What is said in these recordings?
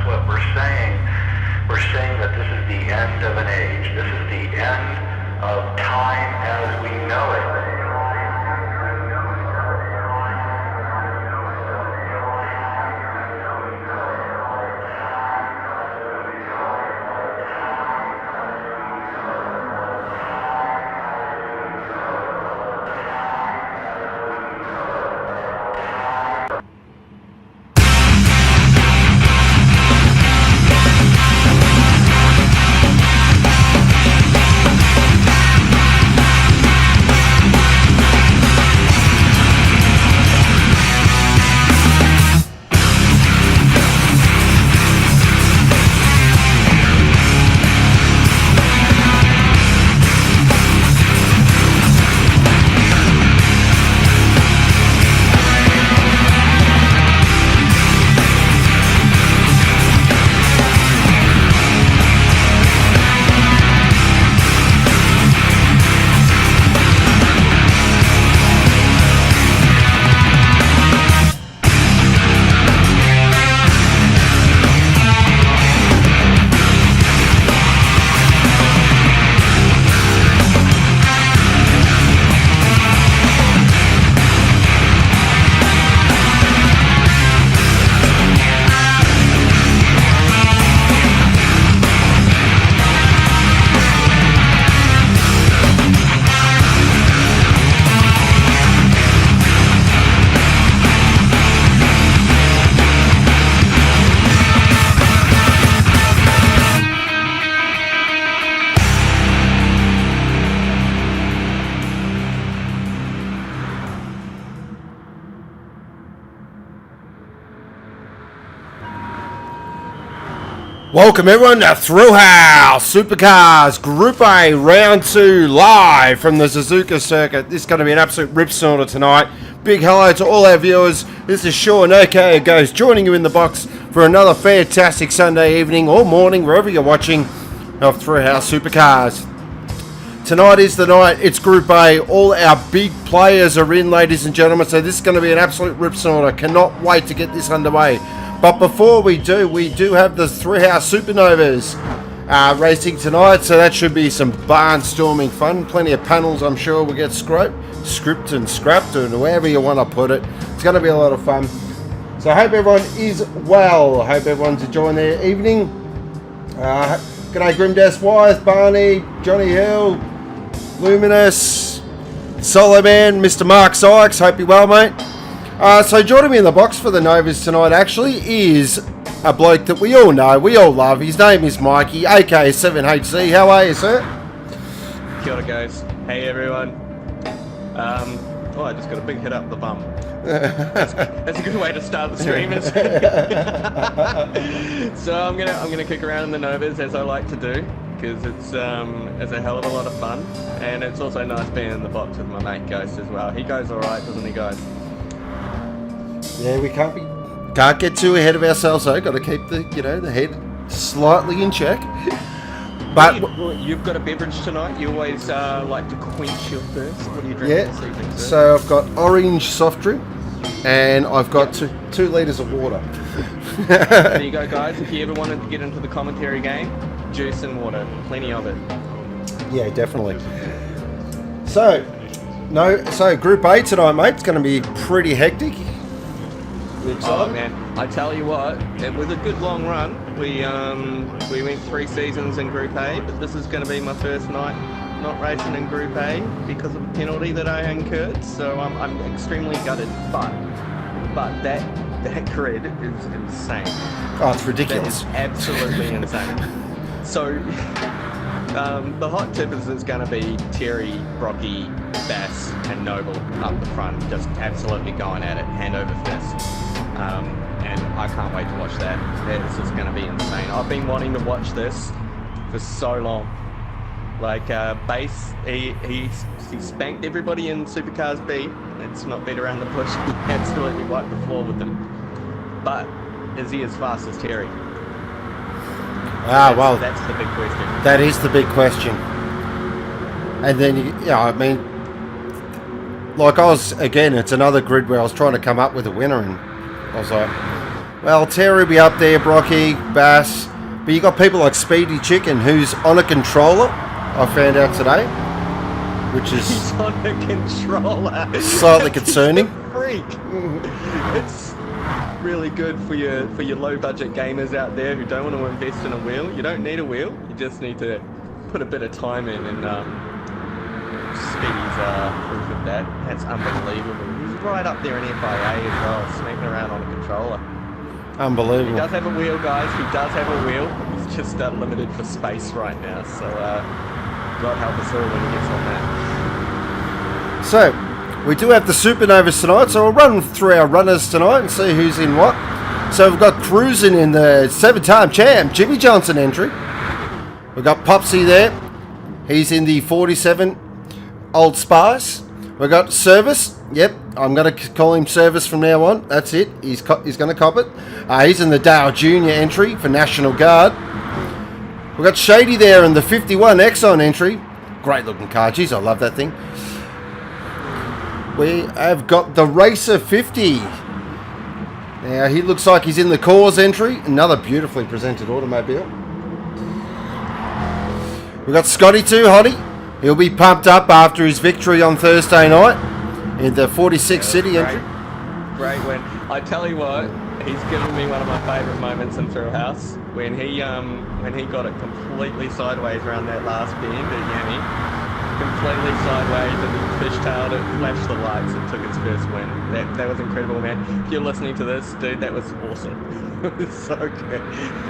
what we're saying. We're saying that this is the end of an age. This is the end of time as we know it. Welcome everyone to Thrillhouse Supercars Group A Round 2 live from the Suzuka circuit. This is going to be an absolute rip snorter tonight. Big hello to all our viewers. This is Sean aka Ghost joining you in the box for another fantastic Sunday evening or morning, wherever you're watching, of Thrillhouse Supercars. Tonight is the night. It's Group A. All our big players are in, ladies and gentlemen, so this is going to be an absolute rip snorter. Cannot wait to get this underway. But before we do have the Thrillhouse Supernovas racing tonight, so that should be some barnstorming fun. Plenty of panels, I'm sure, will get scripted and scrapped, and wherever you want to put it. It's going to be a lot of fun. So I hope everyone is well. I hope everyone's enjoying their evening. G'day Grimdesk Wyeth, Barney, Johnny Hill, Luminous, Solo Man, Mr. Mark Sykes. Hope you're well, mate. So joining me in the box for the Novas tonight actually is a bloke that we all know, we all love. His name is Mikey, aka 7HC. How are you, sir? Kia ora, guys. Hey, everyone. I just got a big hit up the bum. That's a good way to start the stream. So I'm gonna kick around in the Novas as I like to do, because it's a hell of a lot of fun, and it's also nice being in the box with my mate Ghost as well. He goes all right, doesn't he, guys? Yeah, we can't get too ahead of ourselves, though. Got to keep the head slightly in check. But you've got a beverage tonight. You always like to quench your thirst. What are you drinking this evening, sir? So I've got orange soft drink, and I've got 2 litres of water. There you go, guys. If you ever wanted to get into the commentary game, juice and water, plenty of it. Yeah, definitely. So Group A tonight, mate. It's going to be pretty hectic. Oh man, I tell you what, it was a good long run. We went 3 seasons in Group A, but this is going to be my first night not racing in Group A because of a penalty that I incurred. So I'm extremely gutted. But that grid is insane. Oh, it's ridiculous. That is absolutely insane. So the hot tip is it's going to be Terry, Brocky, Bass, and Noble up the front, just absolutely going at it, hand over fist. And I can't wait to watch that. This is going to be insane. I've been wanting to watch this for so long. Like, Bass, he spanked everybody in Supercars B. It's not beat around the bush. He absolutely wiped the floor with them. But is he as fast as Terry? That's the big question. That is the big question. And then, it's another grid where I was trying to come up with a winner, and I was like, Well, Terry will be up there, Brocky, Bass. But you got people like Speedy Chicken, who's on a controller, I found out today. Which is... He's on a controller. Slightly concerning. He's a freak. It's really good for your low budget gamers out there who don't want to invest in a wheel. You don't need a wheel. You just need to put a bit of time in, and Speedy's proof of that. That's unbelievable. He's right up there in FIA as well, smacking around on a controller. Unbelievable. He does have a wheel, guys. He does have a wheel. He's just limited for space right now. So God help us all when he gets on that. So, we do have the Supernovas tonight, so we'll run through our runners tonight and see who's in what. So we've got cruising in the 7-time champ, Jimmy Johnson entry. We've got Popsy there. He's in the 47 Old Spice. We've got Service. Yep, I'm going to call him Service from now on. That's it. He's going to cop it. He's in the Dale Jr. entry for National Guard. We've got Shady there in the 51 Exxon entry. Great looking car. Jeez, I love that thing. We have got the Racer 50. Now, he looks like he's in the Cause entry. Another beautifully presented automobile. We've got Scotty too, Hottie. He'll be pumped up after his victory on Thursday night in the 46 City entry. Great win. I tell you what, he's given me one of my favourite moments in Thrillhouse when he got it completely sideways around that last bend at Yami. Completely sideways, and he fishtailed it, flashed the lights, and took its first win. That was incredible, man. If you're listening to this, dude, that was awesome. It was so good.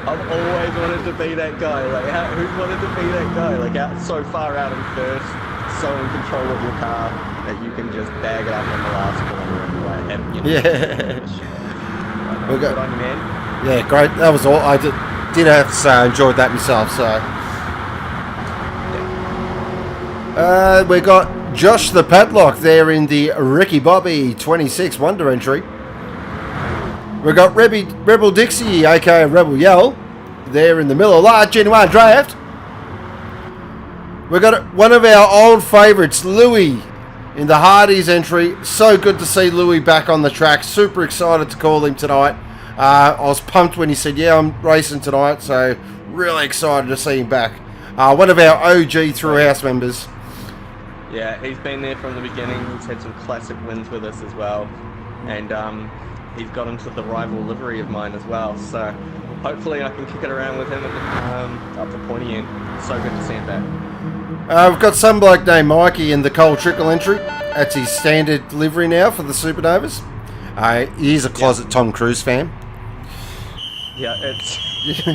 I've always wanted to be that guy. Like, who's wanted to be that guy? Like, out so far out in first, so in control of your car that you can just bag it up in the last corner and like, We got, good on you, man. yeah, great. That was all. I did have to say I enjoyed that myself. So. We got Josh the Padlock there in the Ricky Bobby 26 Wonder entry. We got Rebel Dixie, aka Rebel Yell, there in the Miller Lite Genuine Draft. We got one of our old favourites, Louis, in the Hardy's entry. So good to see Louis back on the track. Super excited to call him tonight. I was pumped when he said, yeah, I'm racing tonight. So really excited to see him back. One of our OG Thrillhouse members. Yeah, he's been there from the beginning. He's had some classic wins with us as well. And he's got into the rival livery of mine as well. So hopefully I can kick it around with him up the pointy end. So good to see him back. We've got some bloke named Mikey in the Cole Trickle entry. That's his standard livery now for the Supernovas. He's a closet Tom Cruise fan. Yeah, it's... Me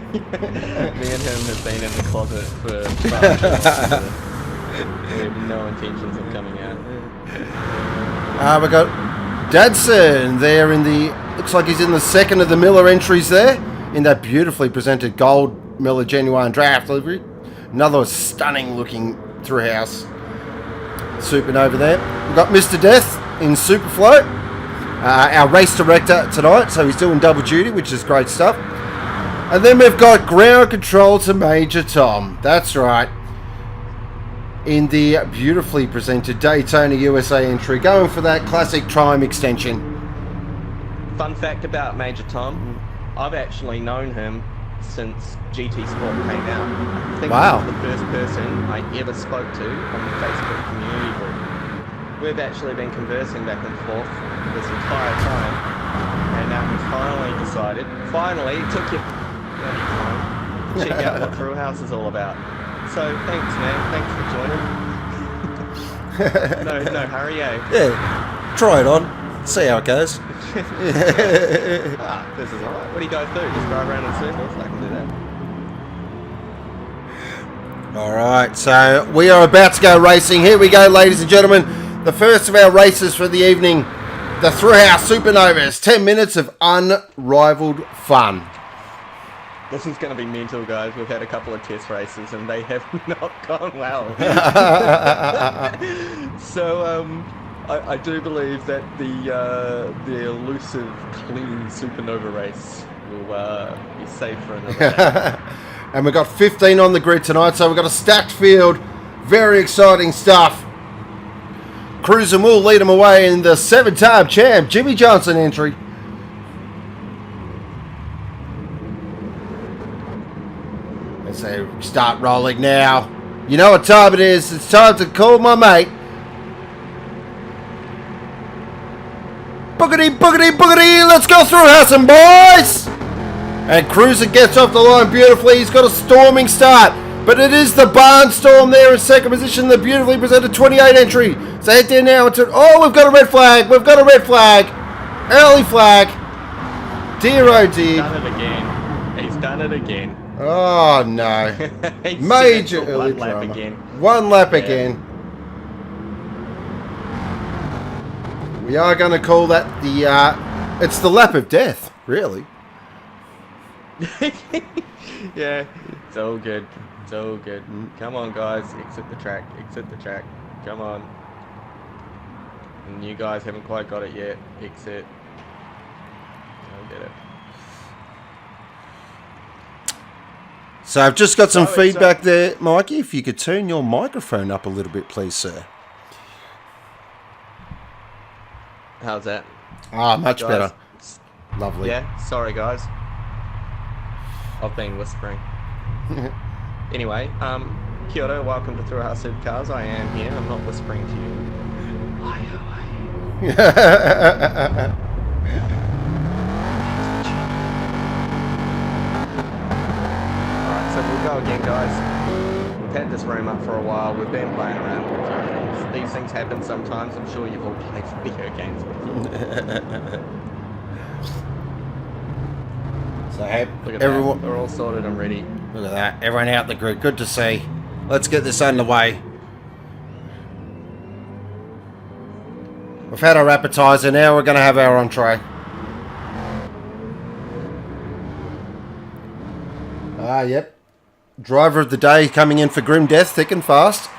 and him have been in the closet for we have no intentions of coming out. We've got Dadson there in the... Looks like he's in the second of the Miller entries there. In that beautifully presented gold Miller Genuine Draft livery. Another stunning looking Thrillhouse Supernova there. We've got Mr. Death in Superflow. Our race director tonight. So he's doing double duty, which is great stuff. And then we've got ground control to Major Tom. That's right. In the beautifully presented Daytona USA entry, going for that classic Trime extension. Fun fact about Major Tom, I've actually known him since GT Sport came out. I think he was the first person I ever spoke to on the Facebook community group. We've actually been conversing back and forth this entire time, and now he's finally decided, it took you time to check out what Thrillhouse is all about. So thanks, man. Thanks for joining. No hurry, eh? Yeah, try it on. See how it goes. This is alright. What do you guys do? Just drive around in circles? I can do that. Alright, so we are about to go racing. Here we go, ladies and gentlemen. The first of our races for the evening. The Thrillhouse Supernovas. 10 minutes of unrivaled fun. This is going to be mental, guys. We've had a couple of test races and they have not gone well. So, I do believe that the elusive, clean Supernova race will be safe for another day. And we've got 15 on the grid tonight, so we've got a stacked field. Very exciting stuff. Cruising will lead them away in the 7-time champ, Jimmy Johnson entry. Start rolling now. You know what time it is. It's time to call my mate. Boogity, boogity, boogity. Let's go through Hassan, boys. And Cruiser gets off the line beautifully. He's got a storming start. But it is the Barnstorm there in second position. The beautifully presented 28 entry. So head there now into... Oh, we've got a red flag. We've got a red flag. Early flag. Dear, oh dear. He's done it again. He's done it again. Oh, no. Major early drama. One lap again. We are going to call that the... it's the lap of death, really. Yeah, it's all good. It's all good. Come on, guys. Exit the track. Exit the track. Come on. And you guys haven't quite got it yet. Exit. I'll get it. So I've just got some feedback there, Mikey. If you could turn your microphone up a little bit, please, sir. How's that? Ah, much guys, better. Lovely. Yeah, sorry, guys. I've been whispering. Anyway, kia ora, welcome to Thrillhouse Supercars. I am here. I'm not whispering to you. Alright, so we'll go again, guys. We've had this room up for a while. We've been playing around with a few things. These things happen sometimes. I'm sure you've all played video games before. So hey, Look at everyone, that. We're all sorted and ready. look at that. Everyone out the grid. Good to see. Let's get this underway. We've had our appetizer. Now we're going to have our entree. Ah, yep. Driver of the day coming in for grim death, thick and fast.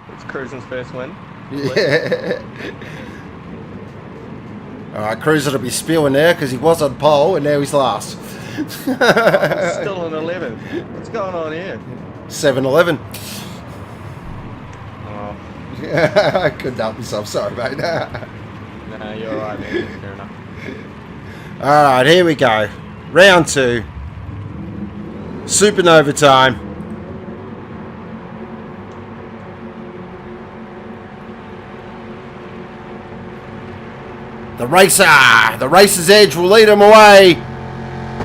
It's Cruisen's first win. Yeah. Alright, Cruiser will be spewing there because he was on pole and now he's last. Still in 11th. What's going on here? 7-11. Oh, I couldn't help myself, sorry mate. no, you're alright, man. Fair enough. Alright, here we go. Round 2. Supernova time. The racer's edge will lead him away.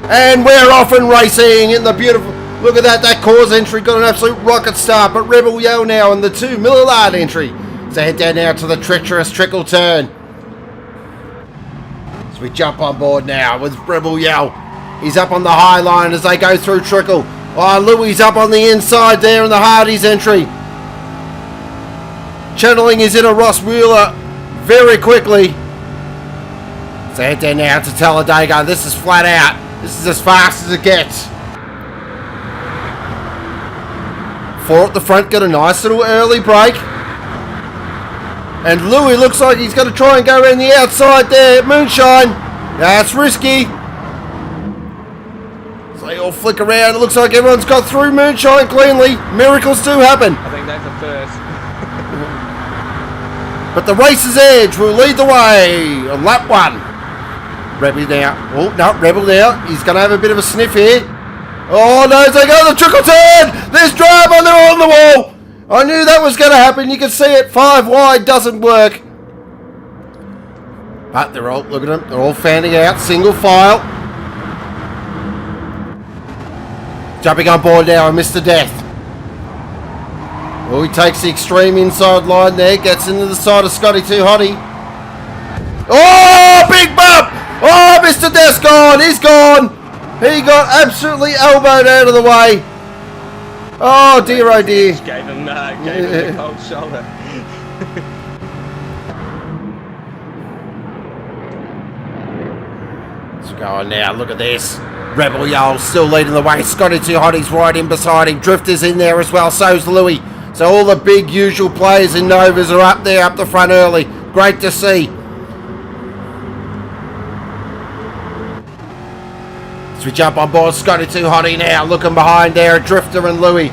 And we're off and racing in the beautiful... Look at that cause entry got an absolute rocket start. But Rebel Yell now in the 2 millilard entry. So head down now to the treacherous trickle turn. So we jump on board now with Rebel Yell. He's up on the high line as they go through trickle. Oh, Louis up on the inside there in the Hardy's entry. Channeling is in a Ross Wheeler very quickly. So head down now to Talladega. This is flat out. This is as fast as it gets. 4 at the front, got a nice little early break. And Louis looks like he's going to try and go around the outside there. Moonshine. That's risky. So they all flick around. It looks like everyone's got through Moonshine cleanly. Miracles do happen. I think that's a first. But the racer's edge will lead the way on lap 1. Rebel now. Oh, no, Rebel now. He's going to have a bit of a sniff here. Oh, no, they go the trickle turn. There's drama. They're on the wall. I knew that was going to happen. You can see it. 5 wide doesn't work. But they're all, look at them. They're all fanning out. Single file. Jumping on board now and Mr. Death. Oh, he takes the extreme inside line there. Gets into the side of Scotty Too Hottie. Oh, big bump. Oh, Mr. Death's gone. He's gone. He got absolutely elbowed out of the way. Oh, dear, oh, dear. Gave him the cold shoulder. Let's go on now. Look at this. Rebel Yell still leading the way. Scotty Too Hottie's right in beside him. Drifter's in there as well. So's Louis. So all the big usual players in Novas are up there, up the front early. Great to see. As we jump on board Scotty Too Hottie now, looking behind there at Drifter and Louis.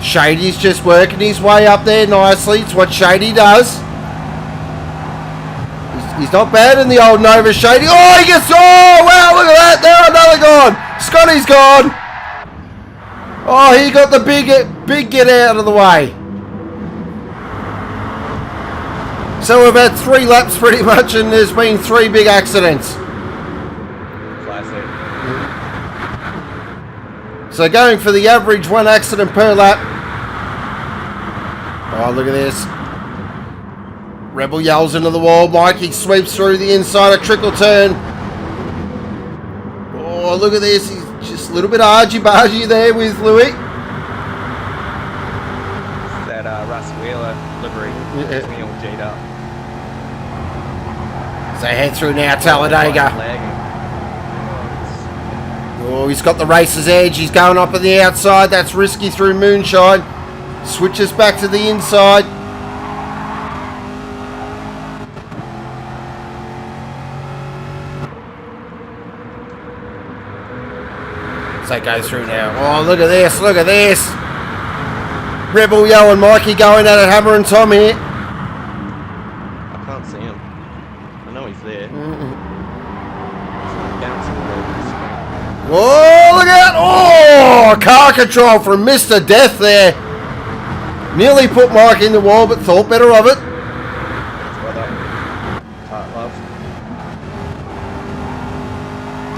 Shady's just working his way up there nicely. It's what Shady does. He's He's not bad in the old Nova Shady. Oh, he gets... Oh, wow, look at that. There, another gone. Scotty's gone. Oh, he got the big get out of the way. So we've had 3 laps pretty much, and there's been 3 big accidents. Classic. So going for the average 1 accident per lap. Oh, look at this. Rebel yells into the wall. Mikey sweeps through the inside, a trickle turn. Oh, look at this. He's just a little bit argy-bargy there with Louis. That Russ Wheeler livery. Gets me all G'd up. So head through now, Talladega. Oh, he's got the racer's edge. He's going up on the outside. That's risky through Moonshine. Switches back to the inside. So it goes through now. Oh, look at this. Look at this. Rebel Yo and Mikey going at it, Hammer and Tom here. I can't see him. I know he's there. Bouncing all over the screen. Oh, look out! Oh, car control from Mr. Death there. Nearly put Mike in the wall, but thought better of it.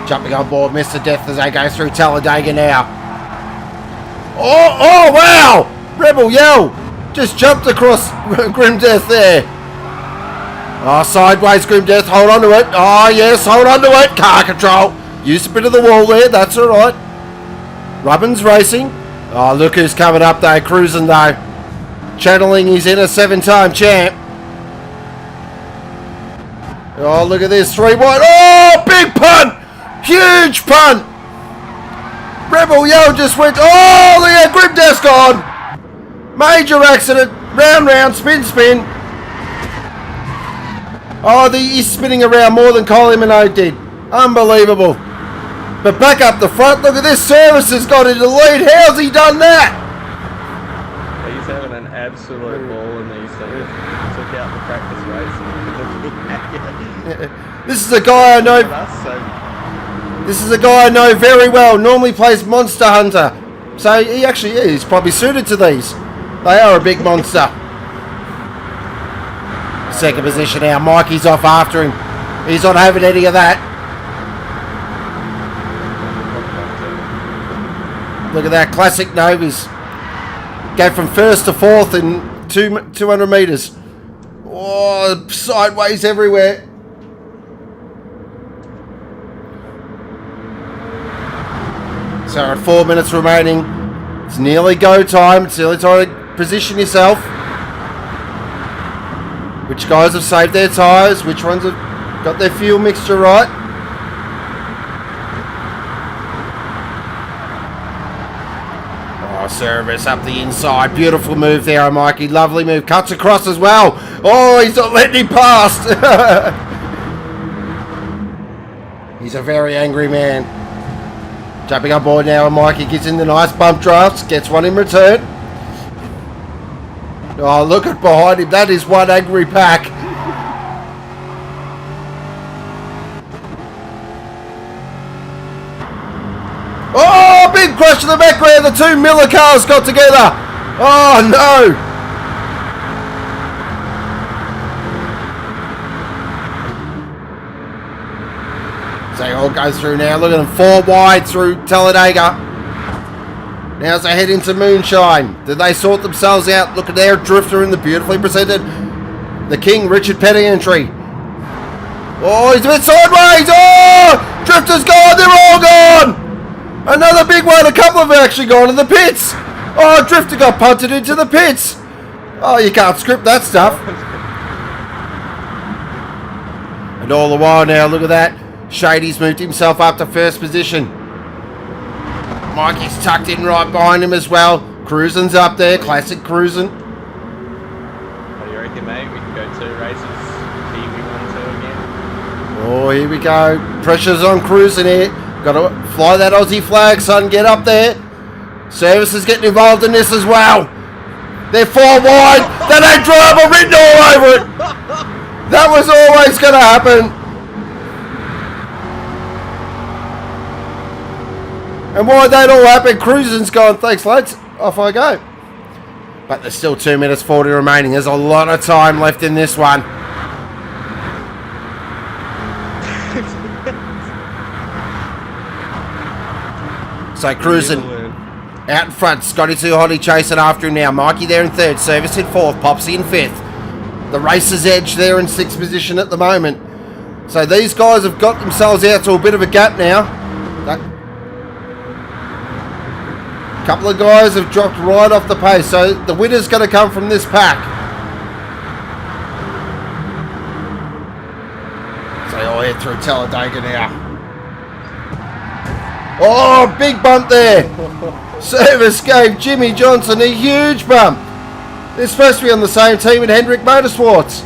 Jumping on board Mr. Death as they go through Talladega now. Oh, wow! Rebel Yell just jumped across Grim Death there. Oh, sideways Grim Death, hold on to it. Oh, yes, hold on to it. Car control. Used a bit of the wall there, that's all right. Rubbin's racing. Oh, look who's coming up though, cruising though. Channeling his inner 7-time champ. Oh, look at this, 3 wide. Oh, big punt! Huge punt! Rebel Yo just went, oh, look at Grim Death's gone. Major accident, round, spin. Oh, he's spinning around more than Colin Minogue did. Unbelievable. But back up the front, look at this. Service has got into the lead. How's he done that? He's having an absolute ball in these things. Took out the practice race. This is a guy I know. This is a guy I know very well. Normally plays Monster Hunter. So he actually is probably suited to these. They are a big monster. Second position now. Mikey's off after him. He's not having any of that. Look at that. Classic Novas. Go from first to fourth in 200 metres. Oh, sideways everywhere. So at 4 minutes remaining. It's nearly go time. It's nearly time to position yourself. Which guys have saved their tyres? Which ones have got their fuel mixture right? Oh, service up the inside. Beautiful move there, Mikey. Lovely move. Cuts across as well. Oh, he's not letting him past. He's a very angry man. Jumping on board now, and Mikey gets in the nice bump drafts. Gets one in return. Oh, look at behind him. That is one angry pack. Oh, big crash in the background. The 2 Miller cars got together. Oh, no. So it all goes through now. Look at them. 4 wide through Talladega. Now as they head into Moonshine, did they sort themselves out? Look at their drifter in the beautifully presented, the King, Richard Petty entry. Oh, he's a bit sideways. Oh, drifter's gone. They're all gone. Another big one. A couple have actually gone to the pits. Oh, drifter got punted into the pits. Oh, you can't script that stuff. And all the while now, look at that. Shady's moved himself up to first position. Mikey's tucked in right behind him as well. Cruising's up there, classic cruising. What do you reckon, mate? We can go 2 races. PV1-2 again. Oh, here we go. Pressure's on cruising here. Got to fly that Aussie flag, son. Get up there. Service is getting involved in this as well. They're 4 wide. That ain't driver written all over it. That was always going to happen. And why that all happened, cruising's gone, thanks lads, off I go. But there's still 2 minutes 40 remaining. There's a lot of time left in this one. So cruising out in front. Scotty Too Hotty chasing after him now. Mikey there in third. Service in fourth. Popsy in fifth. The racer's edge there in sixth position at the moment. So these guys have got themselves out to a bit of a gap now. A couple of guys have dropped right off the pace, so the winner's going to come from this pack. So I'll head through Talladega now. Oh, big bump there. Service gave Jimmy Johnson a huge bump. They're supposed to be on the same team at Hendrick Motorsports.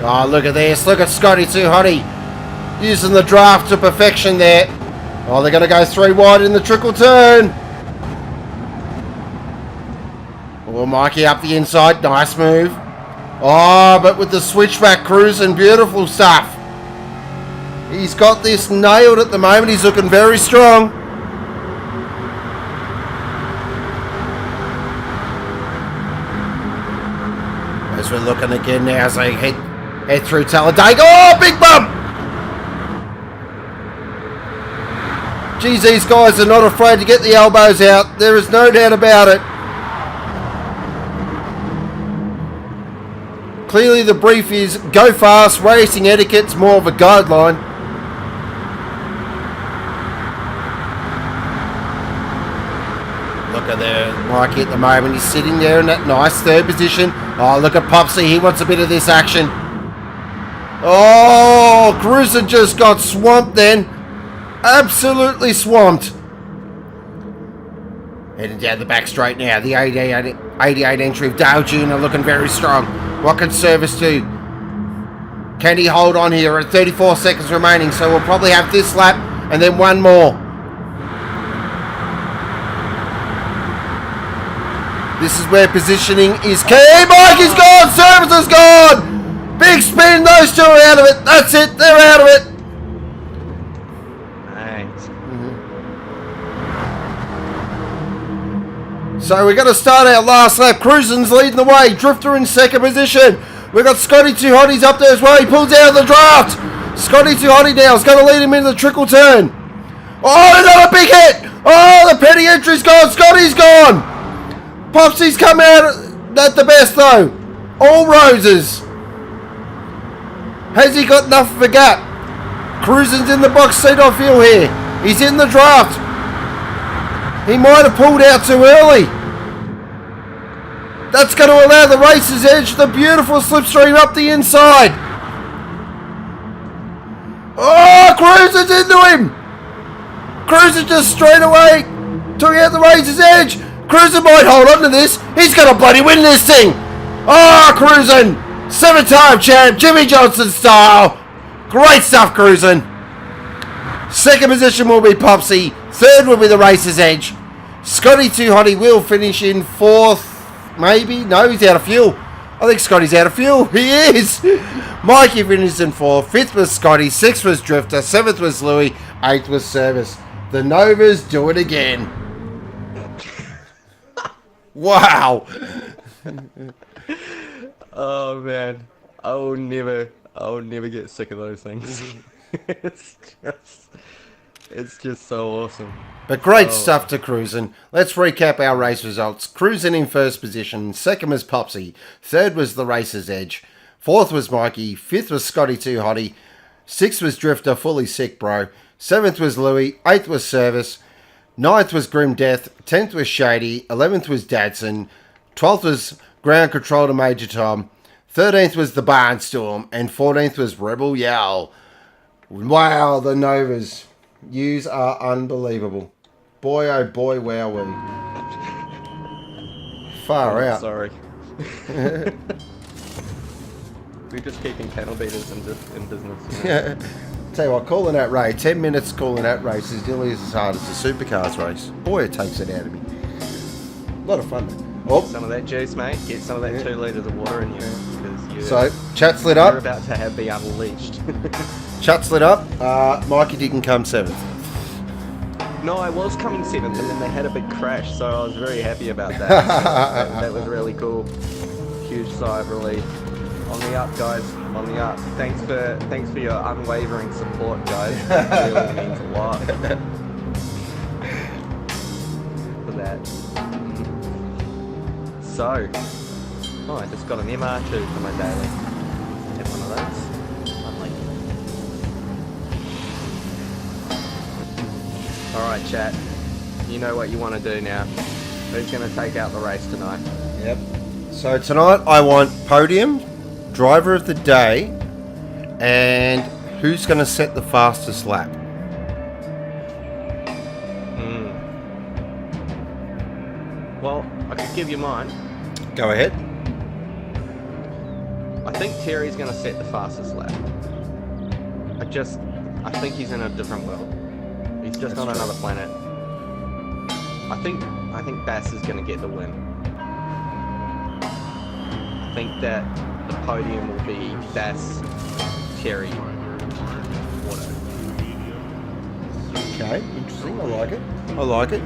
Oh, look at this. Look at Scotty Too Hotty using the draft to perfection there. Oh, they're going to go 3 wide in the trickle turn. Oh, Mikey up the inside. Nice move. Oh, but with the switchback cruising, beautiful stuff. He's got this nailed at the moment. He's looking very strong. As we're looking again now as they head through Talladega. Oh, big bump! Geez, these guys are not afraid to get the elbows out. There is no doubt about it. Clearly the brief is go fast, racing etiquette's more of a guideline. Look at there, Mikey at the moment. He's sitting there in that nice third position. Oh, look at Popsy. He wants a bit of this action. Oh, Cruiser just got swamped then. Absolutely swamped. Heading down the back straight now. The 88 entry of Dale Jr. looking very strong. What can Service do? Can he hold on here at 34 seconds remaining? So we'll probably have this lap and then one more. This is where positioning is key. Mikey's gone. Service is gone. Big spin. Those two are out of it. That's it. They're out of it. So we're going to start our last lap. Cruisin's leading the way. Drifter in second position. We've got Scotty Too Hotty's up there as well. He pulls out of the draft. Scotty Too Hotty now is going to lead him into the trickle turn. Oh, another big hit. Oh, the petty entry's gone. Scotty's gone. Popsy's come out at the best though. All roses. Has he got enough of a gap? Cruisin's in the box seat, I feel here. He's in the draft. He might have pulled out too early. That's going to allow the racer's edge, the beautiful slipstream up the inside. Oh, Cruiser's into him. Cruiser just straight away took out the racer's edge. Cruiser might hold on to this. He's going to bloody win this thing. Oh, Cruisin'. 7-time champ, Jimmy Johnson style. Great stuff, Cruisin'. Second position will be Popsy. Third will be the racer's edge. Scotty Too Hotty will finish in fourth. Maybe. No, he's out of fuel. I think Scotty's out of fuel. He is. Mikey finishes in fourth. Fifth was Scotty. Sixth was Drifter. Seventh was Louis. Eighth was Service. The Novas do it again. Wow. Oh man, I'll never get sick of those things. it's just so awesome. But great stuff to Cruisin'. Let's recap our race results. Cruisin' in first position. Second was Popsy. Third was the racer's edge. Fourth was Mikey. Fifth was Scotty Too Hotty. Sixth was Drifter, fully sick bro. Seventh was Louis. Eighth was Service. Ninth was Grim Death. 10th was Shady. 11th was Dadson. 12th was Ground Control to Major Tom. 13th was the Barnstorm. And 14th was Rebel Yell. Wow, the Novas. Yous are unbelievable. Boy, oh boy, wowee. Far out. Sorry. We're just keeping panel beaters in business. Yeah. Tell you what, calling that race, 10 minutes calling that race is nearly as hard as the Supercars race. Boy, it takes it out of me. A lot of fun. Oh. Get some of that juice, mate. Get some of that 2 litres of water in you. Because So, chat's lit You're up. about to be unleashed. Chat's lit up. Mikey didn't come 7th. No, I was coming 7th, and then they had a big crash, so I was very happy about that. That was really cool. Huge sigh of relief. On the up, guys. On the up. Thanks for your unwavering support, guys. It really means a lot. For that. So, I just got an MR2 for my daily. Have one of those. Lovely. Alright, chat. You know what you want to do now. Who's going to take out the race tonight? Yep. So tonight I want podium, driver of the day, and who's going to set the fastest lap. Well, I could give you mine. Go ahead. I think Terry's going to set the fastest lap. I think he's in a different world. He's just on another planet. I think Bass is going to get the win. I think that the podium will be Bass, Terry, Watto. Okay, interesting. I like it. I like it.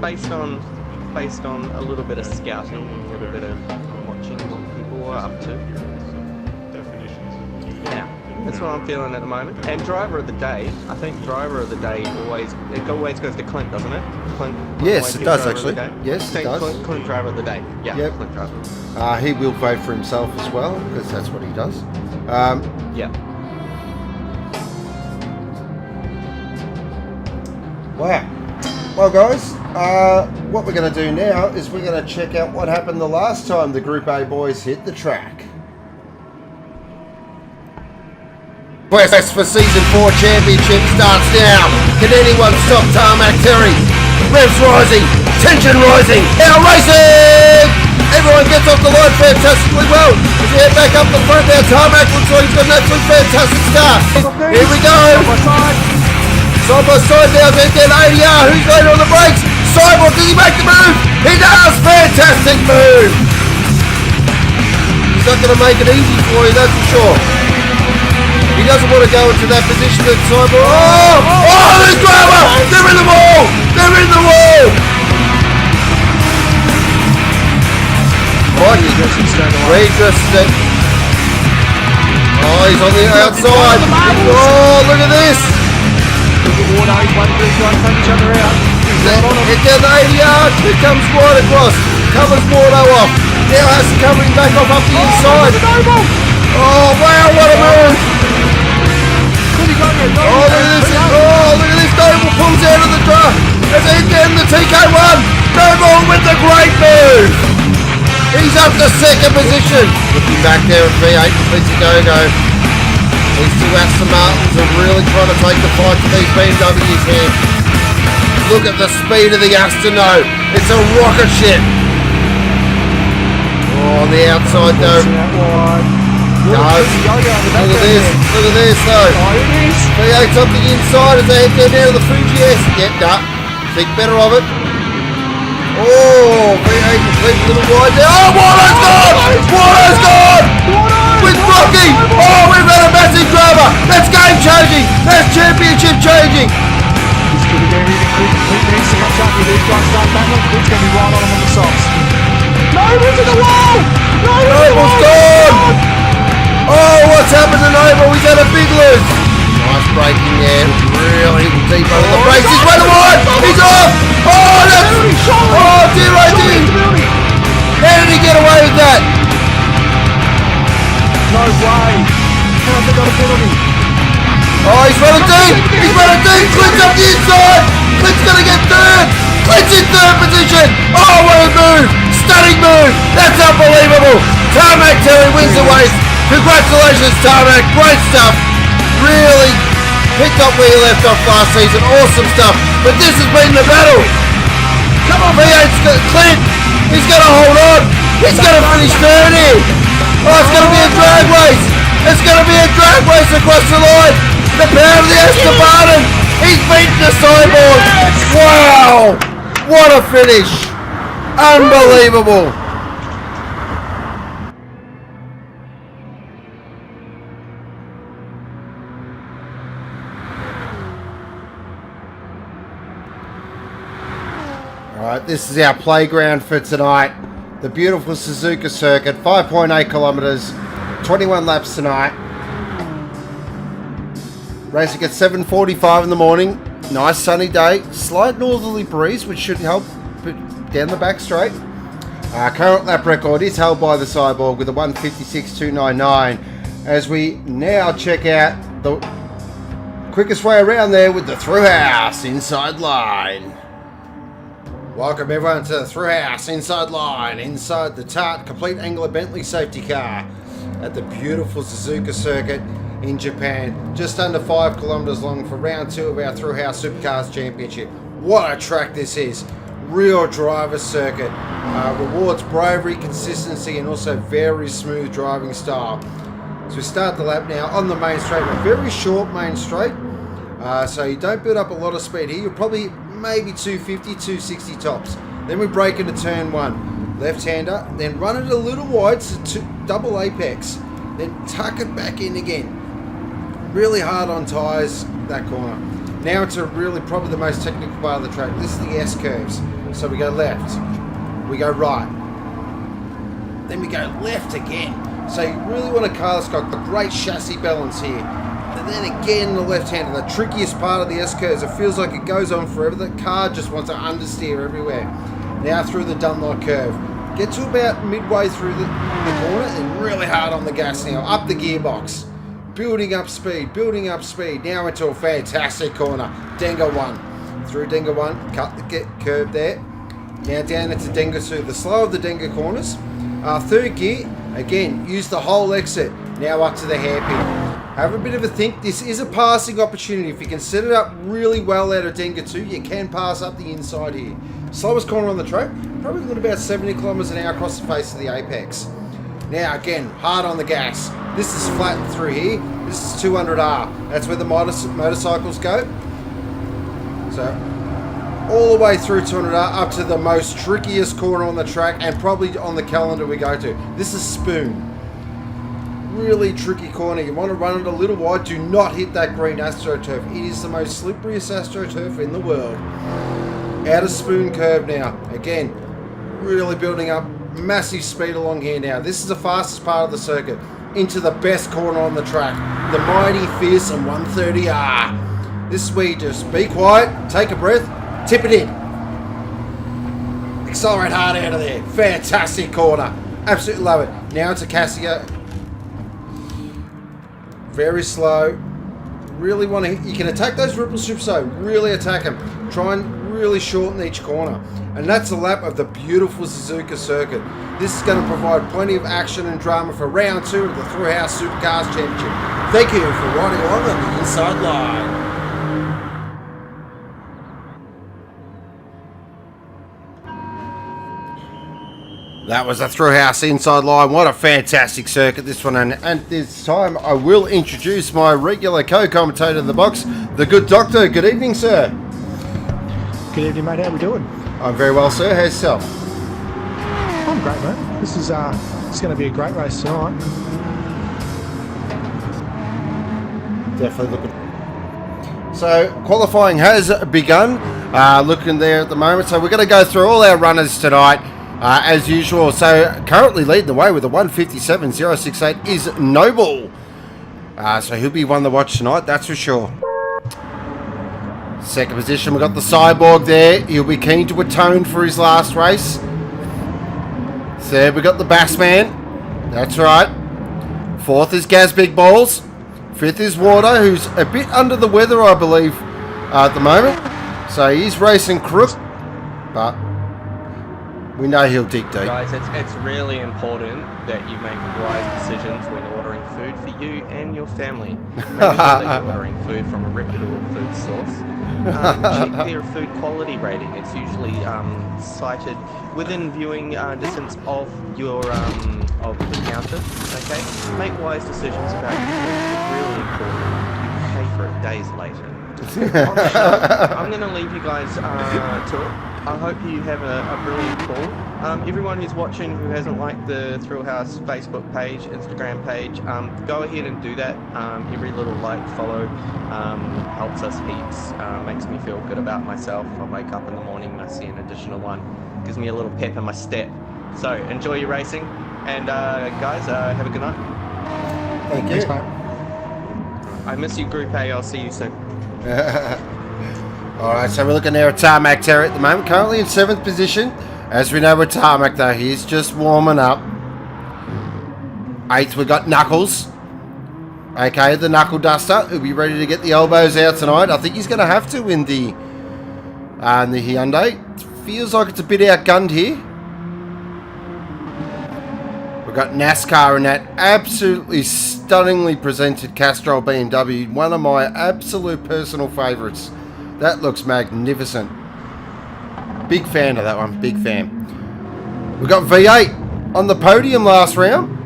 Based on a little bit of scouting, a little bit of watching what people are up to. Yeah, that's what I'm feeling at the moment. And driver of the day, I think driver of the day always goes to Clint, doesn't it? Clint Yes, it does actually. Yes, it does. Clint driver of the day. Yeah, yep. Clint driver. He will vote for himself as well, because that's what he does. Yeah. Wow. Well, guys, what we're going to do now is we're going to check out what happened the last time the Group A boys hit the track. Quest for Season 4 Championship starts now. Can anyone stop Tarmac Terry? Revs rising, tension rising, now racing! Everyone gets off the line fantastically well. As we head back up the front now, Tarmac looks like he's got an absolute fantastic start. Here we go. Side by side now, then get ADR. Who's later on the brakes? Cyborg, does he make the move? He does! Fantastic move! He's not going to make it easy for you, that's for sure. He doesn't want to go into that position at Cyborg. Oh, there's Driver! They're in the wall! They're in the wall! Mikey redresses it. Oh, he's on the outside. Oh, look at this! Get down the 80 yards, here comes Watto across, covers Watto off, now has to cover him back off up the inside. Oh wow, what a move! Oh look at this, Noble pulls out of the draft as they hit down the TK1. Noble with the great move! He's up to second position. Looking back there at V8 for Pizzy Go-Go. These two Aston Martins are really trying to take the fight to these BMWs here. Look at the speed of the Aston though. It's a rocket ship. Oh, on the outside though. No. Look at this. Look at this though. V8's up the inside as they head down there to the Fuji S. Yep, nah. Think better of it. Oh, V8 completely a little wide there. Oh, Watto's gone! Watto's gone! With Rocky! Oh, we've had a massive driver! That's game changing! That's championship changing! He's going to go really quick. He needs to catch up with these guys. Start back on. He's going to be right on him on the socks. Noble's in the wall! Noble's gone! Oh, what's happened to Noble? He's had a big lose. Nice braking there. Really deep under the brakes. He's went wide! He's off! Oh, that's... Oh, dear, oh dear! How did he get away with that? No way. How have they got a penalty? Oh, he's running deep! He's running deep! Clint's up the inside! Clint's gonna get third! Clint's in third position! Oh, what a move! Stunning move! That's unbelievable! Tarmac Terry wins the race! Congratulations, Tarmac! Great stuff! Really picked up where he left off last season. Awesome stuff! But this has been the battle! Come on, V8's got Clint! He's gonna hold on! He's gonna finish third here! Oh, it's gonna be a drag race! It's gonna be a drag race across the line! The power of the Aston Martin! He's beaten the Cyborg! Wow! What a finish! Unbelievable! Alright, this is our playground for tonight. The beautiful Suzuka circuit, 5.8 kilometres, 21 laps tonight. Racing at 7:45 in the morning. Nice sunny day. Slight northerly breeze, which should help down the back straight. Current lap record is held by the Cyborg with a 1:56.299. As we now check out the quickest way around there with the Thrillhouse inside line. Welcome everyone to the Thrillhouse inside line, inside the Tart Complete Angler Bentley safety car at the beautiful Suzuka circuit in Japan. Just under 5 kilometres long for round 2 of our Thrillhouse Supercars Championship. What a track this is. Real driver circuit. Rewards bravery, consistency and also very smooth driving style. So we start the lap now on the main straight, a very short main straight. So you don't build up a lot of speed here. You're probably maybe 250, 260 tops. Then we break into turn 1. Left-hander, then run it a little wide, so double apex. Then tuck it back in again. Really hard on tyres, that corner. Now it's really probably the most technical part of the track. This is the S-curves. So we go left, we go right, then we go left again. So you really want a car that's got the great chassis balance here. And then again the left-hander, the trickiest part of the S-curves. It feels like it goes on forever. The car just wants to understeer everywhere. Now through the Dunlop curve. Get to about midway through the corner and really hard on the gas now. Up the gearbox. Building up speed, now into a fantastic corner. Denga 1. Through Denga 1, cut the curve there. Now down into Denga 2, the slow of the Denga corners. Third gear, again, use the whole exit. Now up to the hairpin. Have a bit of a think. This is a passing opportunity. If you can set it up really well out of Denga 2, you can pass up the inside here. Slowest corner on the track, probably got about 70 kilometres an hour across the face of the apex. Now again, hard on the gas. This is flat through here. This is 200R. That's where the motorcycles go. So all the way through 200R up to the most trickiest corner on the track and probably on the calendar we go to. This is Spoon. Really tricky corner. You want to run it a little wide. Do not hit that green AstroTurf. It is the most slipperiest AstroTurf in the world. Out of Spoon curve now. Again, really building up massive speed along here now. This is the fastest part of the circuit. Into the best corner on the track. The mighty fearsome 130R. This is where you just be quiet, take a breath, tip it in. Accelerate hard out of there. Fantastic corner. Absolutely love it. Now it's a Casio. Very slow. Really want to, you can attack those ripple strips though. Really attack them. Try and really shorten each corner. And that's a lap of the beautiful Suzuka circuit. This is going to provide plenty of action and drama for round 2 of the Thrillhouse Supercars Championship. Thank you for riding along on the inside line. That was a Thrillhouse inside line. What a fantastic circuit this one. And this time I will introduce my regular co-commentator in the box, the good doctor. Good evening, sir. Good evening, mate. How we doing? I'm very well, sir. How's yourself? I'm great, mate. This is it's going to be a great race tonight. Definitely looking. So qualifying has begun. Looking there at the moment. So we're going to go through all our runners tonight. As usual, so currently leading the way with a 1:57.068 is Noble. So he'll be one to watch tonight, that's for sure. Second position, we've got the Cyborg there. He'll be keen to atone for his last race. Third, we've got the Bassman. That's right. Fourth is Gaz Big Balls. Fifth is Water, who's a bit under the weather, I believe, at the moment. So he's racing crook, but we know he'll dig deep. Guys, it's really important that you make wise decisions when ordering food for you and your family. Make sure that you're ordering food from a reputable food source. Check their food quality rating. It's usually cited within viewing distance of your of the counter. Okay, make wise decisions about your food. It's really important. You pay for it days later. I'm going to leave you guys to it. I hope you have a brilliant call. Everyone who's watching who hasn't liked the Thrillhouse Facebook page, Instagram page, go ahead and do that. Every little like, follow helps us heaps. Makes me feel good about myself. I wake up in the morning and I see an additional one. Gives me a little pep in my step. So enjoy your racing, and guys, have a good night. Thank you. Thanks, mate. I miss you, Group A. I'll see you soon. Alright, so we're looking there at Tarmac Terry at the moment, currently in 7th position. As we know with Tarmac though, he's just warming up. 8th we got Knuckles. Okay, the Knuckle Duster, who'll be ready to get the elbows out tonight. I think he's going to have to in the Hyundai. Feels like it's a bit outgunned here. We've got NASCAR in that absolutely stunningly presented Castrol BMW. One of my absolute personal favourites. That looks magnificent. Big fan of that one. Big fan. We've got V8 on the podium last round.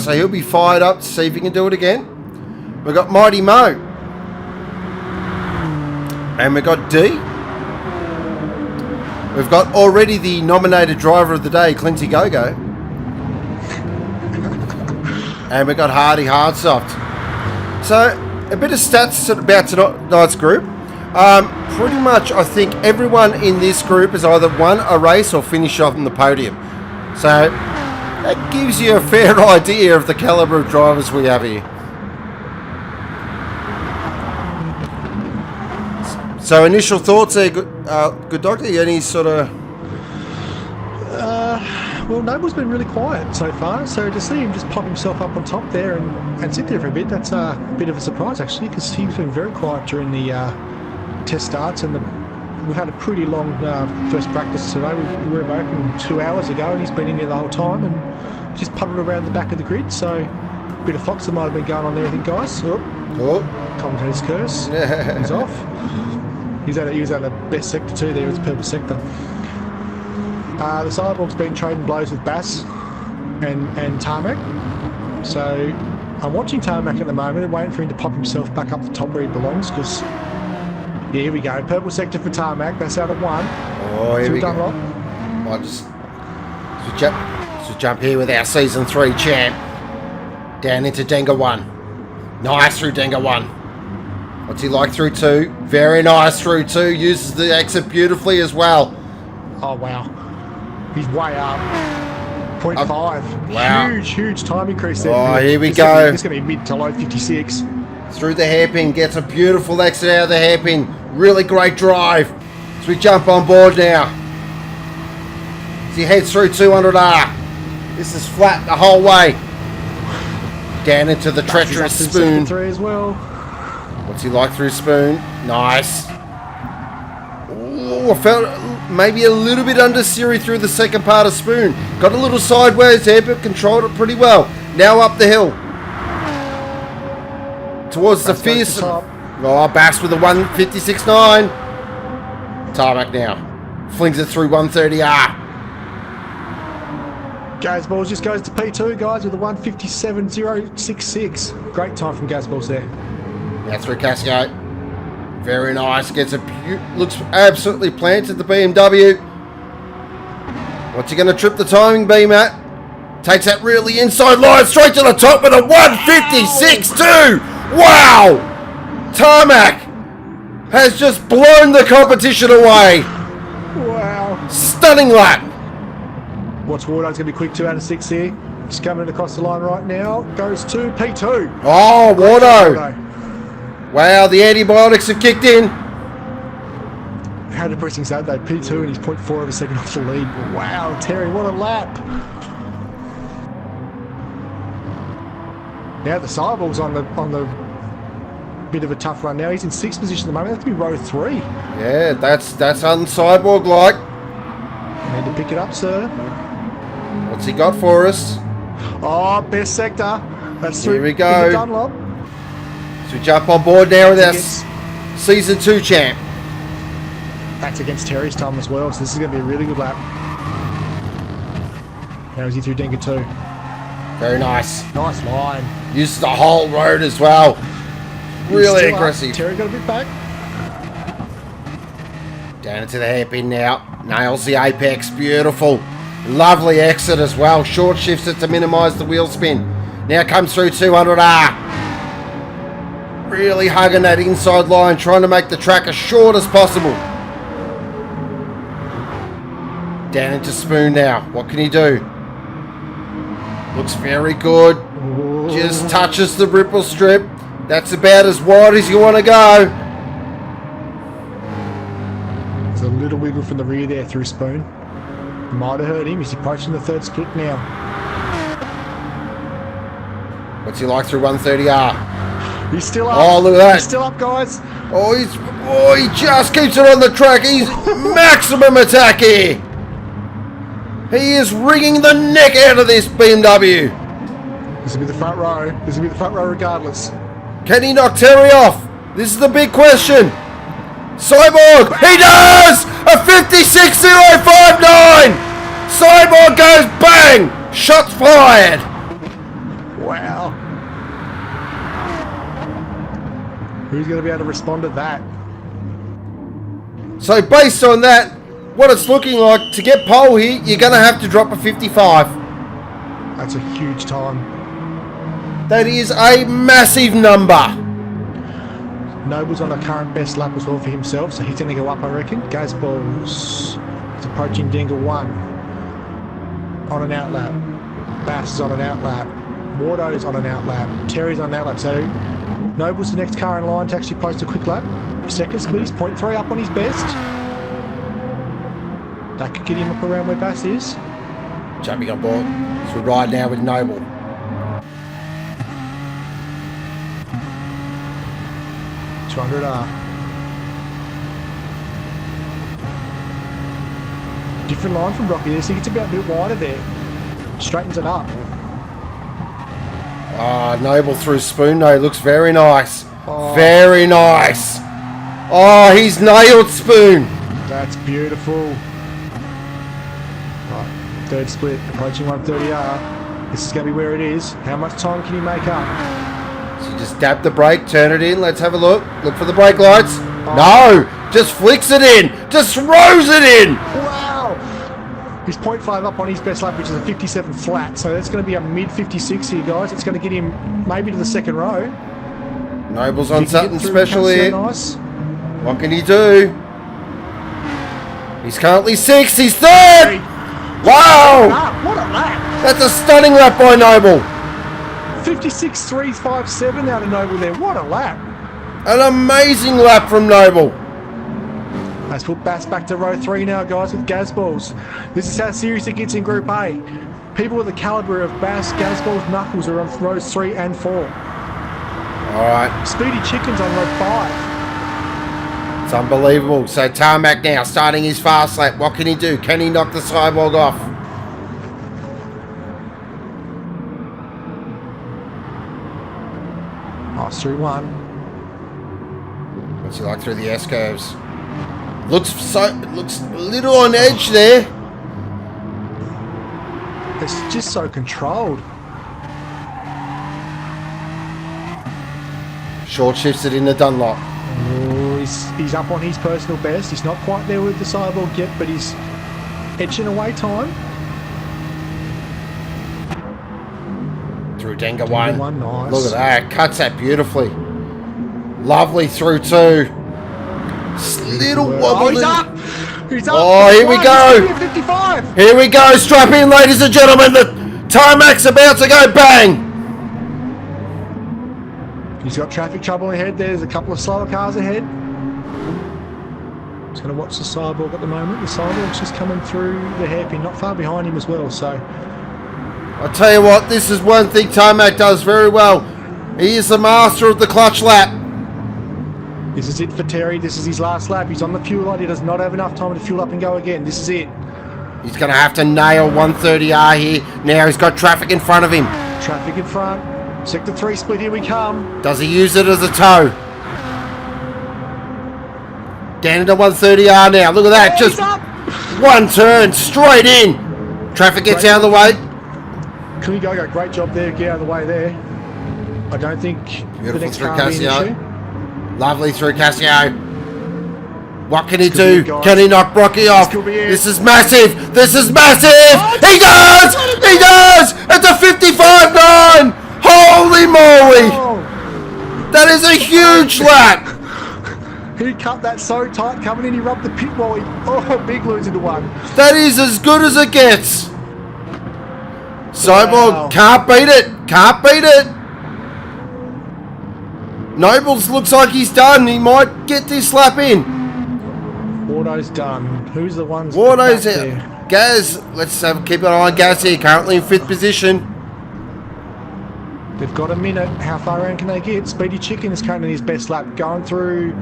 So he'll be fired up to see if he can do it again. We've got Mighty Mo. And we've got D. We've got already the nominated driver of the day, Clinty Gogo. And we've got Hardy Hardsoft. So, a bit of stats about tonight's group. Pretty much, I think everyone in this group has either won a race or finished off on the podium. So, that gives you a fair idea of the calibre of drivers we have here. So, initial thoughts there, good doctor? Any sort of... Well, Noble's been really quiet so far, so to see him just pop himself up on top there and sit there for a bit, that's a bit of a surprise actually, because he's been very quiet during the test starts, and we've had a pretty long first practice today. We were open 2 hours ago and he's been in here the whole time and just puddled around the back of the grid, so a bit of fox that might have been going on there, I think, guys. Commentator's curse. He's off. He was at the best sector too there, it's purple sector. The Cyborg's been trading blows with Bass and Tarmac, so I'm watching Tarmac at the moment and waiting for him to pop himself back up the top where he belongs, because yeah, here we go, purple sector for Tarmac, that's out at 1. Oh, here we go. Might just jump here with our Season 3 champ. Down into Denga 1. Nice through Denga 1. What's he like through 2? Very nice through 2. Uses the exit beautifully as well. Oh, wow. He's way up. 0.5. Wow. Huge time increase there. Oh, here we go. It's going to be mid to low 56. Through the hairpin. Gets a beautiful exit out of the hairpin. Really great drive. So we jump on board now. As he heads through 200R. This is flat the whole way. Down into the treacherous Spoon. 3 as well. What's he like through Spoon? Nice. Ooh, I felt maybe a little bit under Siri through the second part of Spoon. Got a little sideways there, but controlled it pretty well. Now up the hill. Towards the fierce. Oh, Bass with a 156.9. Tarmac now. Flings it through 130R. Gazballs just goes to P2, guys, with a 157.066. Great time from Gazballs there. Now through Casio. Very nice. Gets a looks absolutely planted the BMW. What's he going to trip the timing beam at? Takes that really inside line straight to the top with a 156.2. Wow! Tarmac has just blown the competition away. Wow. Stunning lap. Watch Wardo's going to be quick 2 out of 6 here. Just coming across the line right now. Goes to P2. Oh, Wardo. Wow, the antibiotics have kicked in. How depressing is that though? P2 and he's 0.4 of a second off the lead. Wow, Terry, what a lap. Now the Cyborg's on the bit of a tough run now. He's in 6th position at the moment. That's to be row 3. Yeah, that's on Cyborg like. Need to pick it up, sir. What's he got for us? Oh, best sector. That's through. Here we go. Dunlop. So we jump on board now with our Season 2 champ. That's against Terry's time as well, so this is going to be a really good lap. Now is he through Denga 2? Very nice. Nice line. Uses the whole road as well. Really aggressive. Terry got a bit back. Down into the hairpin now. Nails the apex. Beautiful. Lovely exit as well. Short shifts it to minimise the wheel spin. Now comes through 200R. Really hugging that inside line, trying to make the track as short as possible. Down into Spoon now. What can he do? Looks very good. Just touches the ripple strip. That's about as wide as you want to go. There's a little wiggle from the rear there through Spoon. Might have hurt him. He's approaching the third split now. What's he like through 130R? He's still up. Oh, look at that. He's still up, guys. Oh, he just keeps it on the track. He's maximum attack here. He is wringing the neck out of this BMW. This will be the front row. This will be the front row regardless. Can he knock Terry off? This is the big question. Cyborg, he does! A 56.059! Cyborg goes bang! Shots fired! Wow. Who's going to be able to respond to that? So based on that, what it's looking like, to get pole here, you're going to have to drop a 55. That's a huge time. That is a massive number. Noble's on a current best lap as well for himself, so he's going to go up, I reckon. Gazballs is approaching Dingle 1 on an outlap. Bass is on an outlap. Wardo's on an outlap. Terry's on an outlap. So Noble's the next car in line to actually post a quick lap. Second split, he's 0.3 up on his best. That could get him up around where Bass is. Jumping on board. So we ride now with Noble. Different line from Rocky there, so he gets about a bit wider there. Straightens it up. Ah, Noble through Spoon though, looks very nice. Oh. Very nice. Oh, he's nailed Spoon. That's beautiful. Right, third split, approaching 130R. This is going to be where it is. How much time can he make up? So just dab the brake, turn it in, let's have a look. Look for the brake lights. No, just flicks it in. Just throws it in. Wow! He's 0.5 up on his best lap, which is a 57 flat. So that's going to be a mid 56 here, guys. It's going to get him maybe to the second row. Noble's on something special here. Nice. What can he do? He's currently 6th. He's 3rd. Wow! What a lap! That's a stunning lap by Noble. 56.357 out of Noble there. What a lap! An amazing lap from Noble. Let's put Bass back to row 3 now, guys, with Gazballs. This is how serious it gets in Group A. People with the calibre of Bass, Gazballs, Knuckles are on rows 3 and 4. Alright. Speedy Chicken's on row 5. It's unbelievable. So Tarmac now starting his fast lap. What can he do? Can he knock the Cyborg off? Nice through 1. What's he like through the S-curves? Looks a little on edge there. It's just so controlled. Short shifts it in the Dunlop. Oh, he's up on his personal best. He's not quite there with the Cyborg yet, but he's edging away time. Through Denga 1. Nice. Look at that. Cuts that beautifully. Lovely through 2. Little wobble. Oh, he's up! He's up! Oh, here we go. 55! Here we go. Strap in, ladies and gentlemen. The Tarmac's about to go bang. He's got traffic trouble ahead. There's a couple of slower cars ahead. Just going to watch the Cyborg at the moment. The Cyborg's just coming through the hairpin, not far behind him as well, so... I'll tell you what, this is one thing Tarmac does very well. He is the master of the clutch lap. This is it for Terry. This is his last lap. He's on the fuel light. He does not have enough time to fuel up and go again. This is it. He's going to have to nail 130R here. Now he's got traffic in front of him. Traffic in front. Sector 3 split, here we come. Does he use it as a tow? Down into 130R now. Look at that. Just one turn straight in. Traffic gets out of the way. Clean go. Great job there. Get out of the way there. I don't think Beautiful the next through car will be an Casio. issue. Lovely through Casio. What can he This could be do? it, guys. Can he knock Brocky off? could be it. This is massive. This is massive. He does. He does. It's a 55.9. Holy moly. Oh, That is a huge lap. he cut that so tight coming in. He rubbed the pit wall. Big lose into one. That is as good as it gets. Cyborg Wow. can't beat it. Can't beat it. Nobles looks like he's done. He might get this lap in. Wardo's done. Who's the ones? Wardo's back out. there? Gaz, let's keep an eye on Gaz here. Currently in 5th position. They've got a minute. How far around can they get? Speedy Chicken is currently his best lap. Going through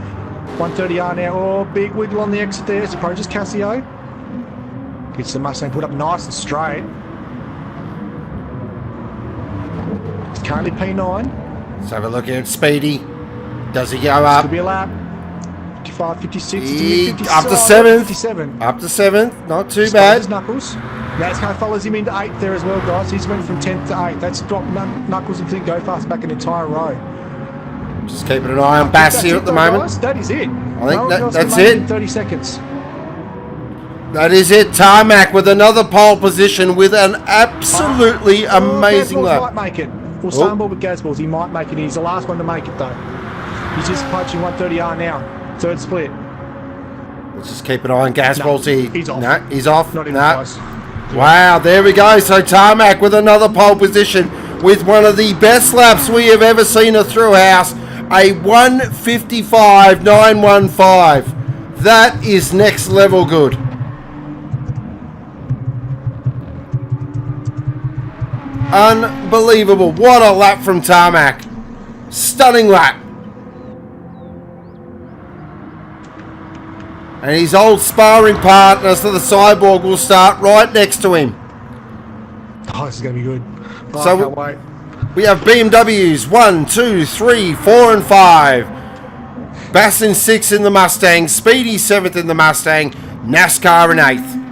130R now. Oh, big wiggle on the exit there. It approaches Casio. Gets the Mustang put up nice and straight. It's currently P9. Let's have a look at Speedy. Does he go Could up? be a lap. 55, 56, Up to 7th. 57. Up to 7th. Not too Spiders bad. Knuckles. NASCAR follows him into 8th there as well, guys. He's went from 10th to 8th. That's dropped Knuckles and Clint Go Fast back an entire row. Just keeping an eye on Bass here at the moment. Guys. That is it. I think that's remains it. in 30 seconds. That is it. Tarmac with another pole position with an absolutely amazing Gazballs lap. might make it. We'll stumble with Gazballs. He might make it. He's the last one to make it, though. He's just approaching 130R now. 3rd split. Let's just keep an eye on Gasballs here. he's off. No, he's off. Not even No. close. Wow, there we go. So Tarmac with another pole position with one of the best laps we have ever seen at Thrillhouse. A 1:55.915. That is next level good. Unbelievable. What a lap from Tarmac. Stunning lap. And his old sparring partner, so the Cyborg, will start right next to him. Oh, this is going to be good. Oh, So I can't wait. we have BMWs 1, 2, 3, 4 and 5. Bass in 6th in the Mustang. Speedy 7th in the Mustang. NASCAR in 8th.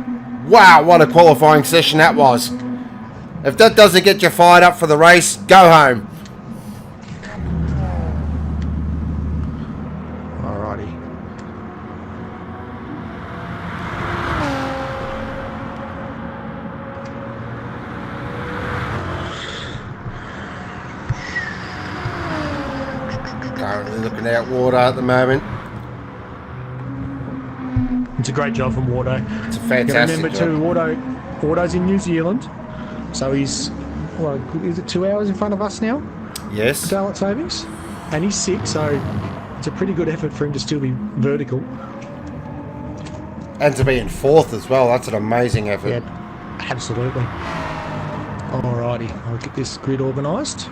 Wow, what a qualifying session that was. If that doesn't get you fired up for the race, go home. Alrighty. Currently looking out water at the moment. It's a great job from Wardo. It's a You gotta fantastic remember job. too, Wardo's in New Zealand, so he's, well, is it 2 hours in front of us now? Yes. Daylight savings, and he's sick, so it's a pretty good effort for him to still be vertical. And to be in 4th as well. That's an amazing effort. Yeah, absolutely. Alrighty, I'll get this grid organised.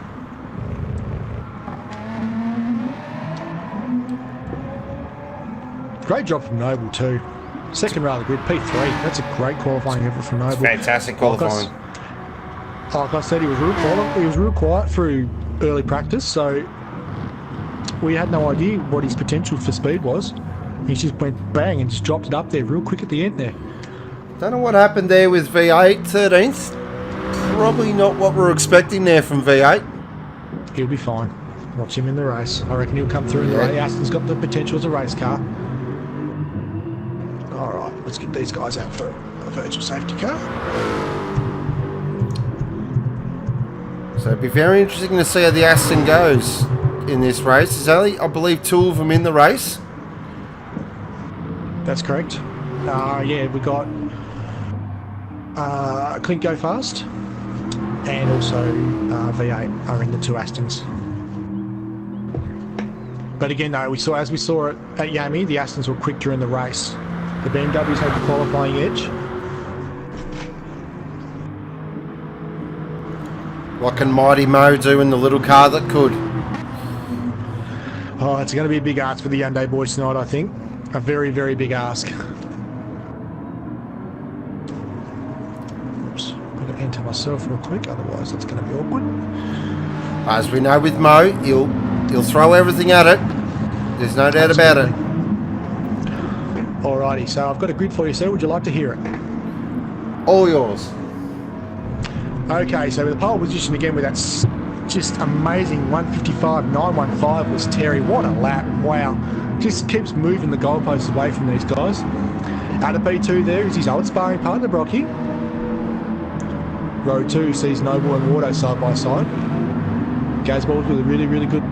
Great job from Noble too. Second row of the grid, P3. That's a great qualifying effort from Noble. Fantastic qualifying. Like I said, he was real quiet through early practice, so we had no idea what his potential for speed was. He just went bang and just dropped it up there real quick at the end there. Don't know what happened there with V8, 13th. Probably not what we're expecting there from V8. He'll be fine. Watch him in the race. I reckon he'll come through in the race. Aston's got the potential as a race car. Alright, let's get these guys out for a virtual safety car. So it'd be very interesting to see how the Aston goes in this race. There's only, I believe, 2 of them in the race. That's correct. Yeah, we got Clint Go Fast and also V8 are in the 2 Astons. But again, though, as we saw it at Yami, the Astons were quick during the race. The BMWs had the qualifying edge. What can Mighty Mo do in the little car that could? Oh, it's going to be a big ask for the Hyundai boys tonight, I think. A very, very big ask. Oops, got to enter myself real quick, otherwise it's going to be awkward. As we know with Mo, he'll throw everything at it. There's no doubt about it. Alrighty, so I've got a grid for you, sir. Would you like to hear it? All yours. Okay, so with the pole position again with that just amazing 155.915 was Terry. What a lap. Wow. just keeps moving the goalposts away from these guys. Out of P2 there is his old sparring partner, Brocky. Row 2 sees Noble and Wardo side by side. Gazball's with a really, really good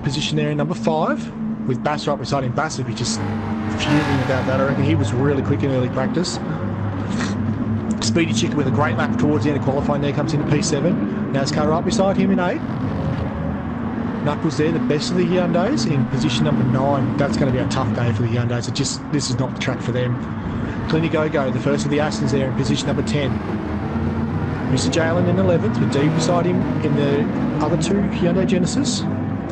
position there in number 5. With Bass right beside him. Bass would be just fuming about that. I reckon he was really quick in early practice. Speedy Chicken with a great lap towards the end of qualifying there comes into P7. NASCAR right beside him in 8. Knuckles there, the best of the Hyundais, in position number 9. That's going to be a tough day for the Hyundais. This is not the track for them. Clinty Go-Go, the first of the Astons there in position number 10. Mr. Jalen in 11th, with Dee beside him in the other 2 Hyundai Genesis.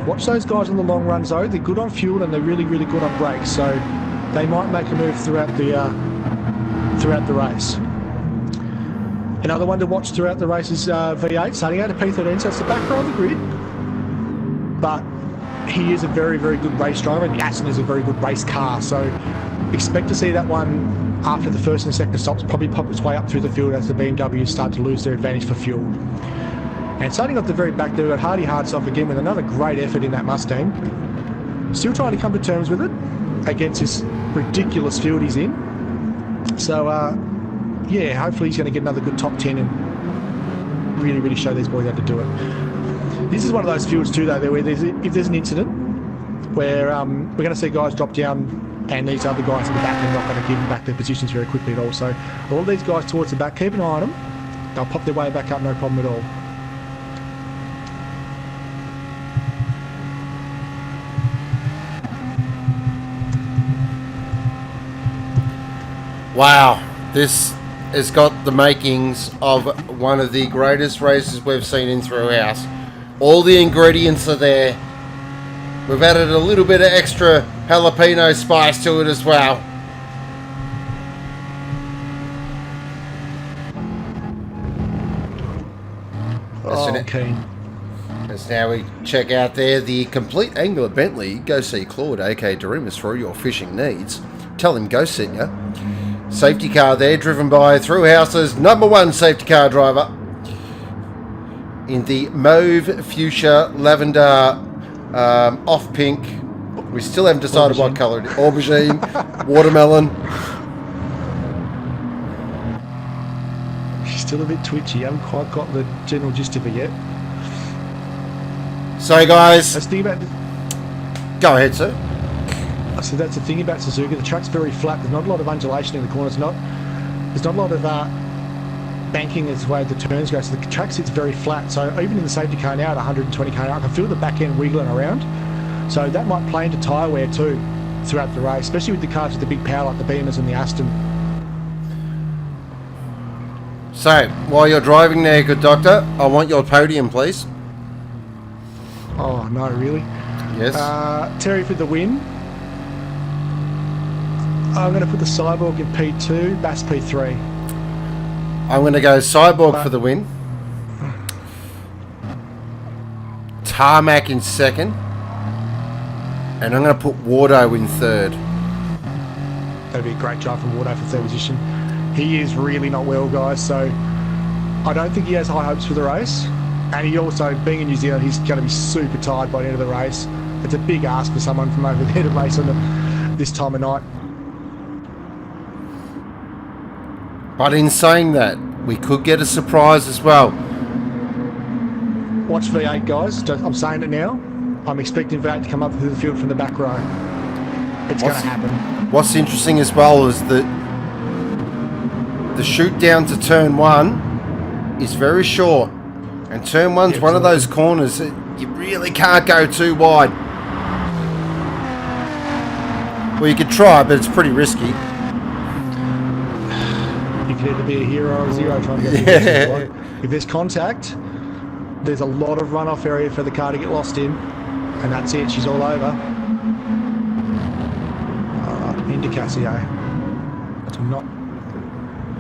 Watch those guys on the long runs though. They're good on fuel and they're really, really good on brakes. So they might make a move throughout the race. Another one to watch throughout the race is V8, starting out at P13, so it's the back row of the grid. But he is a very, very good race driver, and the Aston is a very good race car. So expect to see that one after the first and second stops probably pop its way up through the field as the BMWs start to lose their advantage for fuel. And starting off the very back there, we've got Hardy Hardsoff again with another great effort in that Mustang. Still trying to come to terms with it against this ridiculous field he's in. So, yeah, hopefully he's going to get another good top 10 and really, really show these boys how to do it. This is one of those fields too, though, where if there's an incident where we're going to see guys drop down and these other guys in the back are not going to give them back their positions very quickly at all. So all these guys towards the back, keep an eye on them. They'll pop their way back up, no problem at all. Wow, this has got the makings of one of the greatest races we've seen in Thrillhouse. All the ingredients are there. We've added a little bit of extra jalapeno spice to it as well. Okay. As now we check out there the complete Angler Bentley. Go see Claude, aka Dorimus, for all your fishing needs. Tell him go send ya. Safety car there, driven by Thrillhouse's #1 safety car driver in the mauve, fuchsia, lavender, off pink. We still haven't decided what colour it is. Aubergine, watermelon. She's still a bit twitchy. Haven't quite got the general gist of it yet. So guys, Let's think about. go ahead, sir. So that's the thing about Suzuka. The track's very flat. There's not a lot of undulation in the corners. There's not a lot of banking as the way the turns go. So the track sits very flat. So even in the safety car now at 120 km, I can feel the back end wiggling around. So that might play into tyre wear too throughout the race, especially with the cars with the big power like the Beamers and the Aston. So while you're driving there, good doctor, I want your podium, please. Oh no, really? Yes. Terry for the win. I'm going to put the Cyborg in P2, Bass P3. I'm going to go Cyborg for the win. Tarmac in second. And I'm going to put Wardo in third. That'd be a great drive from Wardo for third position. He is really not well, guys, so I don't think he has high hopes for the race. And he also, being in New Zealand, he's going to be super tired by the end of the race. It's a big ask for someone from over there to race on this time of night. But in saying that, we could get a surprise as well. Watch V8, guys. I'm saying it now. I'm expecting V8 to come up through the field from the back row. It's going to happen. What's interesting as well is that the shoot down to turn 1 is very short. And turn 1's one of those corners that you really can't go too wide. Well, you could try, but it's pretty risky. You could either be a hero or a zero trying to get the If there's contact, there's a lot of runoff area for the car to get lost in, and that's it. She's all over. Into Casio. Do not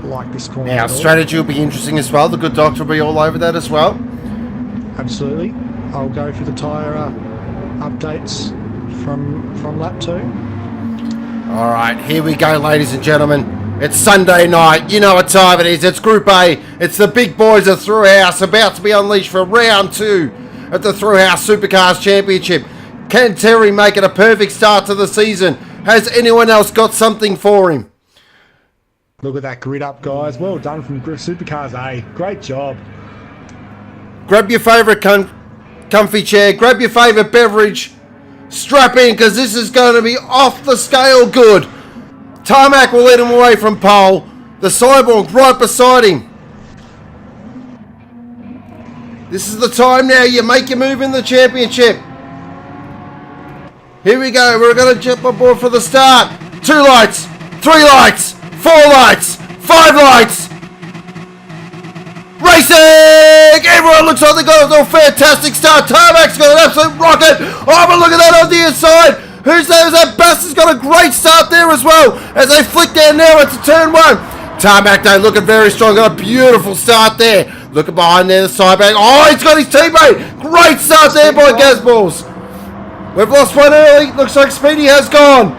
like this corner. Now, strategy will be interesting as well. The good doctor will be all over that as well. Absolutely. I'll go for the tyre updates from lap 2. All right, here we go, ladies and gentlemen. It's Sunday night. You know what time it is. It's Group A. It's the big boys of Thrillhouse about to be unleashed for round 2 at the Thrillhouse Supercars Championship. Can Terry make it a perfect start to the season? Has anyone else got something for him? Look at that grid up, guys. Well done from Supercars A. Great job. Grab your favourite comfy chair. Grab your favourite beverage. Strap in, because this is going to be off the scale good. Tarmac will lead him away from pole. The Cyborg right beside him. This is the time now. You make your move in the championship. Here we go. We're going to jump on board for the start. 2 lights. 3 lights. 4 lights. 5 lights. Racing! Everyone looks like they got a fantastic start. Tarmac's got an absolute rocket. Oh, but look at that on the inside. Who's there? That Bass has got a great start there as well. As they flick down now into turn 1. Tarmac though looking very strong. Got a beautiful start there. Looking behind there, the sideback. Oh, he's got his teammate. Great start there by Gazballs. We've lost one early. Looks like Speedy has gone.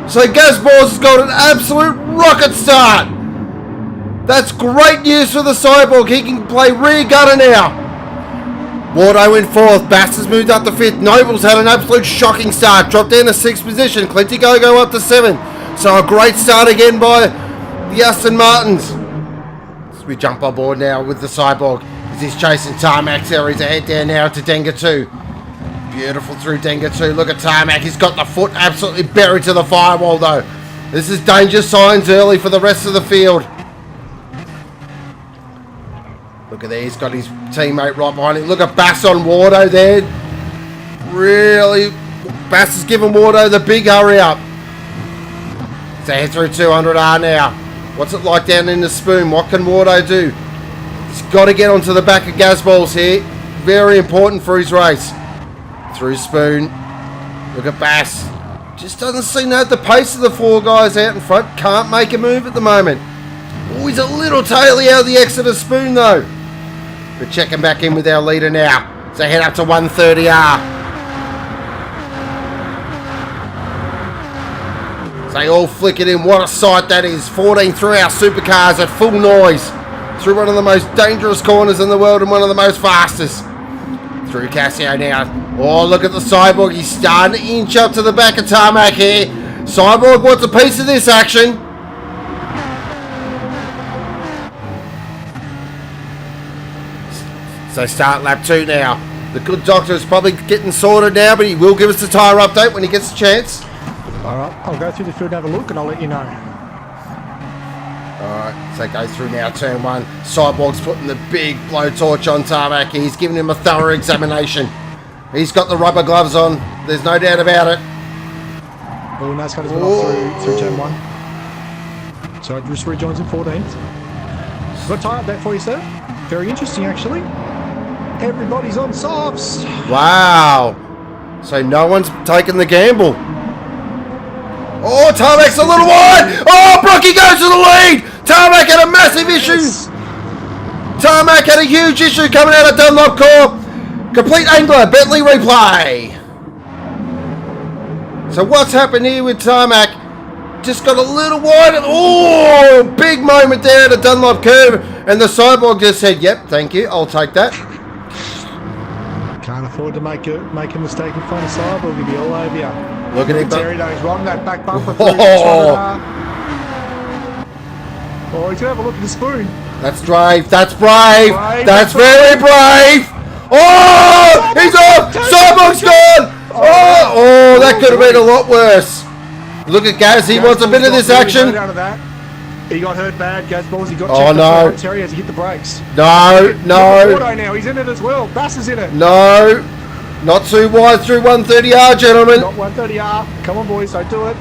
So Gazballs has got an absolute rocket start. That's great news for the Cyborg. He can play rear gunner now. Wardo in 4th. Bass has moved up to 5th. Noble's had an absolute shocking start. Dropped down to 6th position. Clinty Go up to 7th. So a great start again by the Aston Martins. So we jump on board now with the Cyborg. As he's chasing Tarmac Terry to head down now to Denga 2. Beautiful through Denga 2. Look at Tarmac. He's got the foot absolutely buried to the firewall though. This is danger signs early for the rest of the field. Look at there, he's got his teammate right behind him. Look at Bass on Wardo there. Really, Bass is giving Wardo the big hurry up. So head through 200R now. What's it like down in the spoon? What can Wardo do? He's got to get onto the back of Gazballs here. Very important for his race. Through spoon. Look at Bass. Just doesn't seem to have the pace of the 4 guys out in front. Can't make a move at the moment. Oh, he's a little taily out of the exit of spoon though. We're checking back in with our leader now. So head up to 130R. So they all flick it in. What a sight that is. 14 Thrillhouse Supercars at full noise. Through one of the most dangerous corners in the world and one of the most fastest. Through Casio now. Oh, look at the Cyborg. He's starting to inch up to the back of Tarmac here. Cyborg wants a piece of this action. So start lap 2 now. The good doctor is probably getting sorted now, but he will give us the tyre update when he gets a chance. Alright, I'll go through the field and have a look and I'll let you know. Alright, so go through now, turn 1. Cyborg's putting the big blowtorch on Tarmac. He's giving him a thorough examination. He's got the rubber gloves on. There's no doubt about it. Oh, NASCAR has gone off through turn 1. So just rejoins in 14th. Got a tyre update for you, sir. Very interesting, actually. Everybody's on softs. Wow. So no one's taken the gamble. Oh, Tarmac's a little wide. Oh, Brocky goes to the lead. Tarmac had a massive issue. Tarmac had a huge issue coming out of Dunlop Corp. Complete angler, Bentley replay. So what's happened here with Tarmac? Just got a little wide. Oh, big moment there at the Dunlop curve. And the Cyborg just said, yep, thank you. I'll take that. Can't afford to make a mistake in front of Cyborg. He'll be all over you. Look at him. Terry though, he's riding that back bumper. Oh, he's going to have a look at the spoon. That's brave. That's brave. That's very brave. Oh, he's off. Cyborg's gone. Oh, that could have been a lot worse. Look at Gaz. He wants a bit of this action. He got hurt bad, Gazballs. He got checked no. Terry as he hit the brakes. No. Auto now. He's in it as well. Bass is in it. No. Not too wide through 130R, gentlemen. Not 130R. Come on, boys. Don't do it.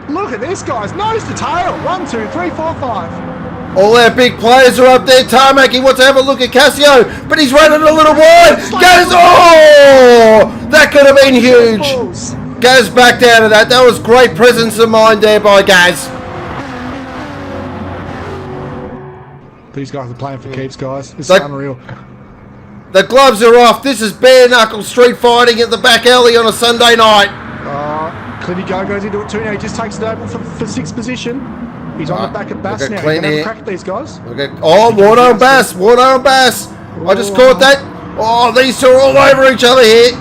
Look at this, guys. Nose to tail. 1, 2, 3, 4, 5. All our big players are up there. Tarmac, he wants to have a look at Casio, but he's running a little wide. Gaz, oh! That could have been huge. Gaz backed out of that. That was great presence of mind there by Gaz. These guys are playing for keeps, guys. This is unreal. The gloves are off. This is bare knuckle street fighting at the back alley on a Sunday night. Clinty goes into it too now. He just takes it over for 6th position. He's on the back of Bass now. He's going to have a crack at these guys. Wardo and Bass. Wardo and Bass. I just caught that. Oh, these two are all over each other here.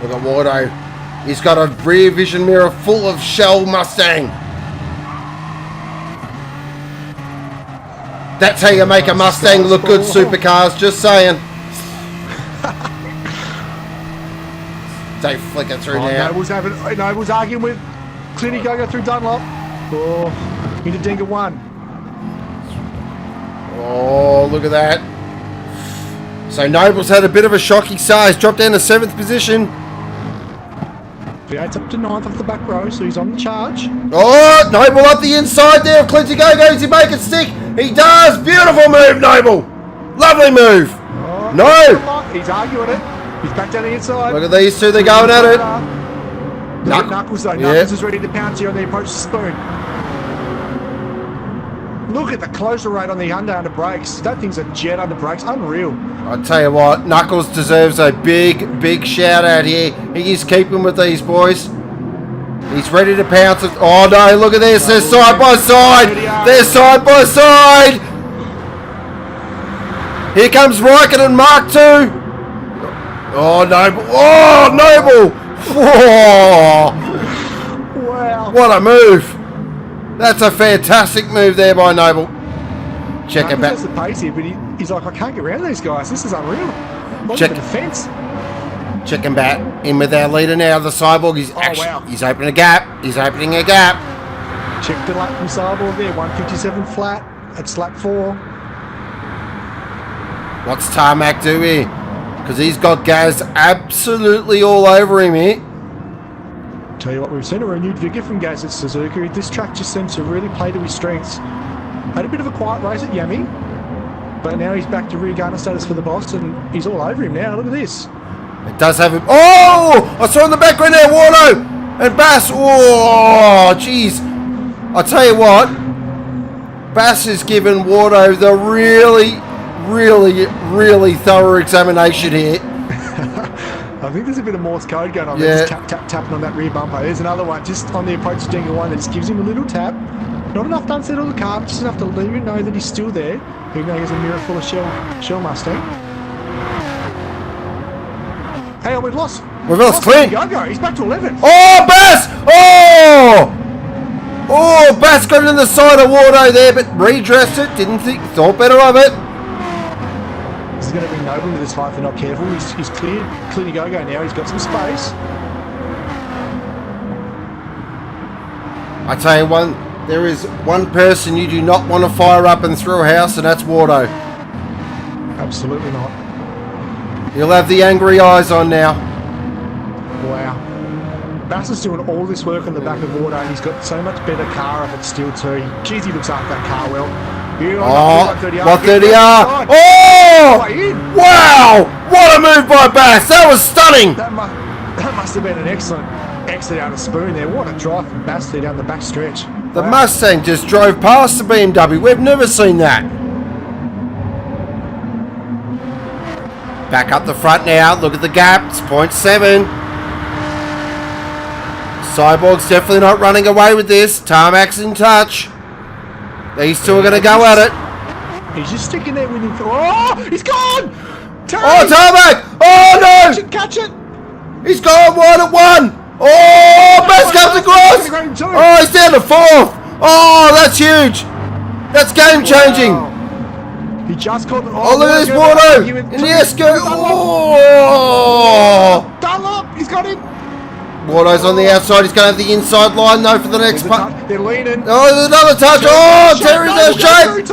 Look at Wardo. He's got a rear vision mirror full of Shell Mustang. That's how you make a Mustang look good, Supercars, just saying. They flick it through now. Noble's arguing with Clinty go through Dunlop. Oh, into Dinga 1. Oh, look at that. So Noble's had a bit of a shocking size. Dropped down to 7th position. V8's up to 9th off the back row, so he's on the charge. Oh, Noble up the inside there of Clinty Go. Does he make it stick? He does. Beautiful move, Noble. Lovely move. Oh, No. He's arguing it. He's back down the inside. Look at these two. They're going at it. Look at Knuckles though. Knuckles is ready to pounce here on the approach to Spoon. Look at the closure rate on the under brakes. That thing's a jet under brakes. Unreal. I tell you what, Knuckles deserves a big shout out here. He is keeping with these boys. He's ready to pounce it. Oh no, look at this. They're side by side. They're side by side. Here comes Riken and Mark 2. Oh, Noble. Oh, Noble. Whoa. Wow. What a move. That's a fantastic move there by Noble. Check it back. That's the pace here, but he's like, I can't get around these guys. This is unreal. Check the defense. Check him back. In with our leader now, the Cyborg. He's he's opening a gap. He's opening a gap. Check the lap from Cyborg there. 157 flat. That's lap 4. What's Tarmac do here? Because he's got Gaz absolutely all over him here. Tell you what, we've seen a renewed vigour from Gaz at Suzuka. This track just seems to really play to his strengths. Had a bit of a quiet race at Yami, but now he's back to rear gunner status for the boss, and he's all over him now. Look at this. It does have him. Oh! I saw in the background there, Wardo and Bass. Oh, jeez. I'll tell you what. Bass has given Wardo the really thorough examination here. I think there's a bit of Morse code going on. Yeah. Just tapping on that rear bumper. There's another one just on the approach to Dinga 1 that just gives him a little tap. Not enough to unsettle the car, but just enough to let him know that he's still there, even though he has a mirror full of Shell Mustang. Hey, we've lost. We've lost Clint. Go. He's back to 11. Oh, Bass! Oh! Oh, Bass got it in the side of Wardo there, but redressed it. Thought better of it. This is going to bring Noble into this fight if they're not careful. He's cleared Clinty Go now. He's got some space. I tell you one, there is one person you do not want to fire up in Thrillhouse, and that's Wardo. Absolutely not. He'll have the angry eyes on now. Wow. Bass is doing all this work on the back of Wardo, and he's got so much better car of it still too. Jeez, he looks after that car well. Oh, 130R. Oh! Wow! What a move by Bass. That was stunning. That must have been an excellent exit out of Spoon there. What a drive from Bass there down the back stretch. The Mustang just drove past the BMW. We've never seen that. Back up the front now. Look at the gap. It's 0.7. Cyborg's definitely not running away with this. Tarmac's in touch. These two are going to go at it. He's just sticking there with him. Oh, he's gone! Terry! Oh, Tarmac! Oh, no! Catch it! He's gone wide at 1. Oh, Bass comes across! Oh, he's down to 4th. Oh, that's huge. That's game changing. Wow. He just caught the... Oh, look at this Wardo! In the Esco! Oh! Dunlop! He's got him! Wardo's on the outside. He's going to have the inside line, though, for the next part. They're leaning. Oh, there's another touch. Oh, Terry's out of shape.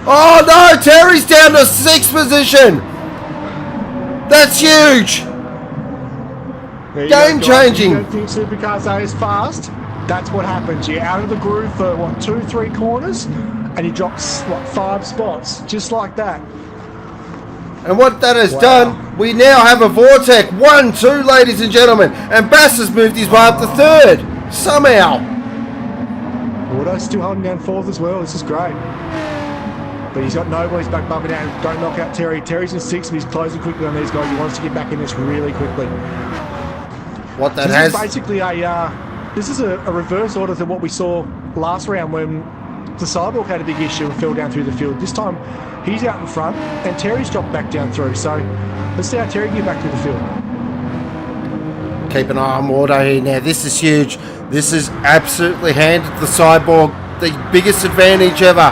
Oh, no, Terry's down to 6th position. That's huge. Game changing. You don't think Supercars are as fast? That's what happens. You're out of the groove for, 2-3 corners, and he drops, 5 spots, just like that. And what that has done, we now have a Vortec 1-2, ladies and gentlemen. And Bass has moved his way up to 3rd. Somehow. Wardo's still holding down 4th as well. This is great. But he's got Noble. He's back bumping out. Don't knock out Terry. Terry's in 6th, but he's closing quickly on these guys. He wants to get back in this really quickly. What that this has... is basically this is a reverse order to what we saw last round when the Cyborg had a big issue and fell down through the field. This time, he's out in front, and Terry's dropped back down through. So, let's see how Terry can get back to the field. Keep an eye on Wardo here now. This is huge. This is absolutely handed the Cyborg the biggest advantage ever.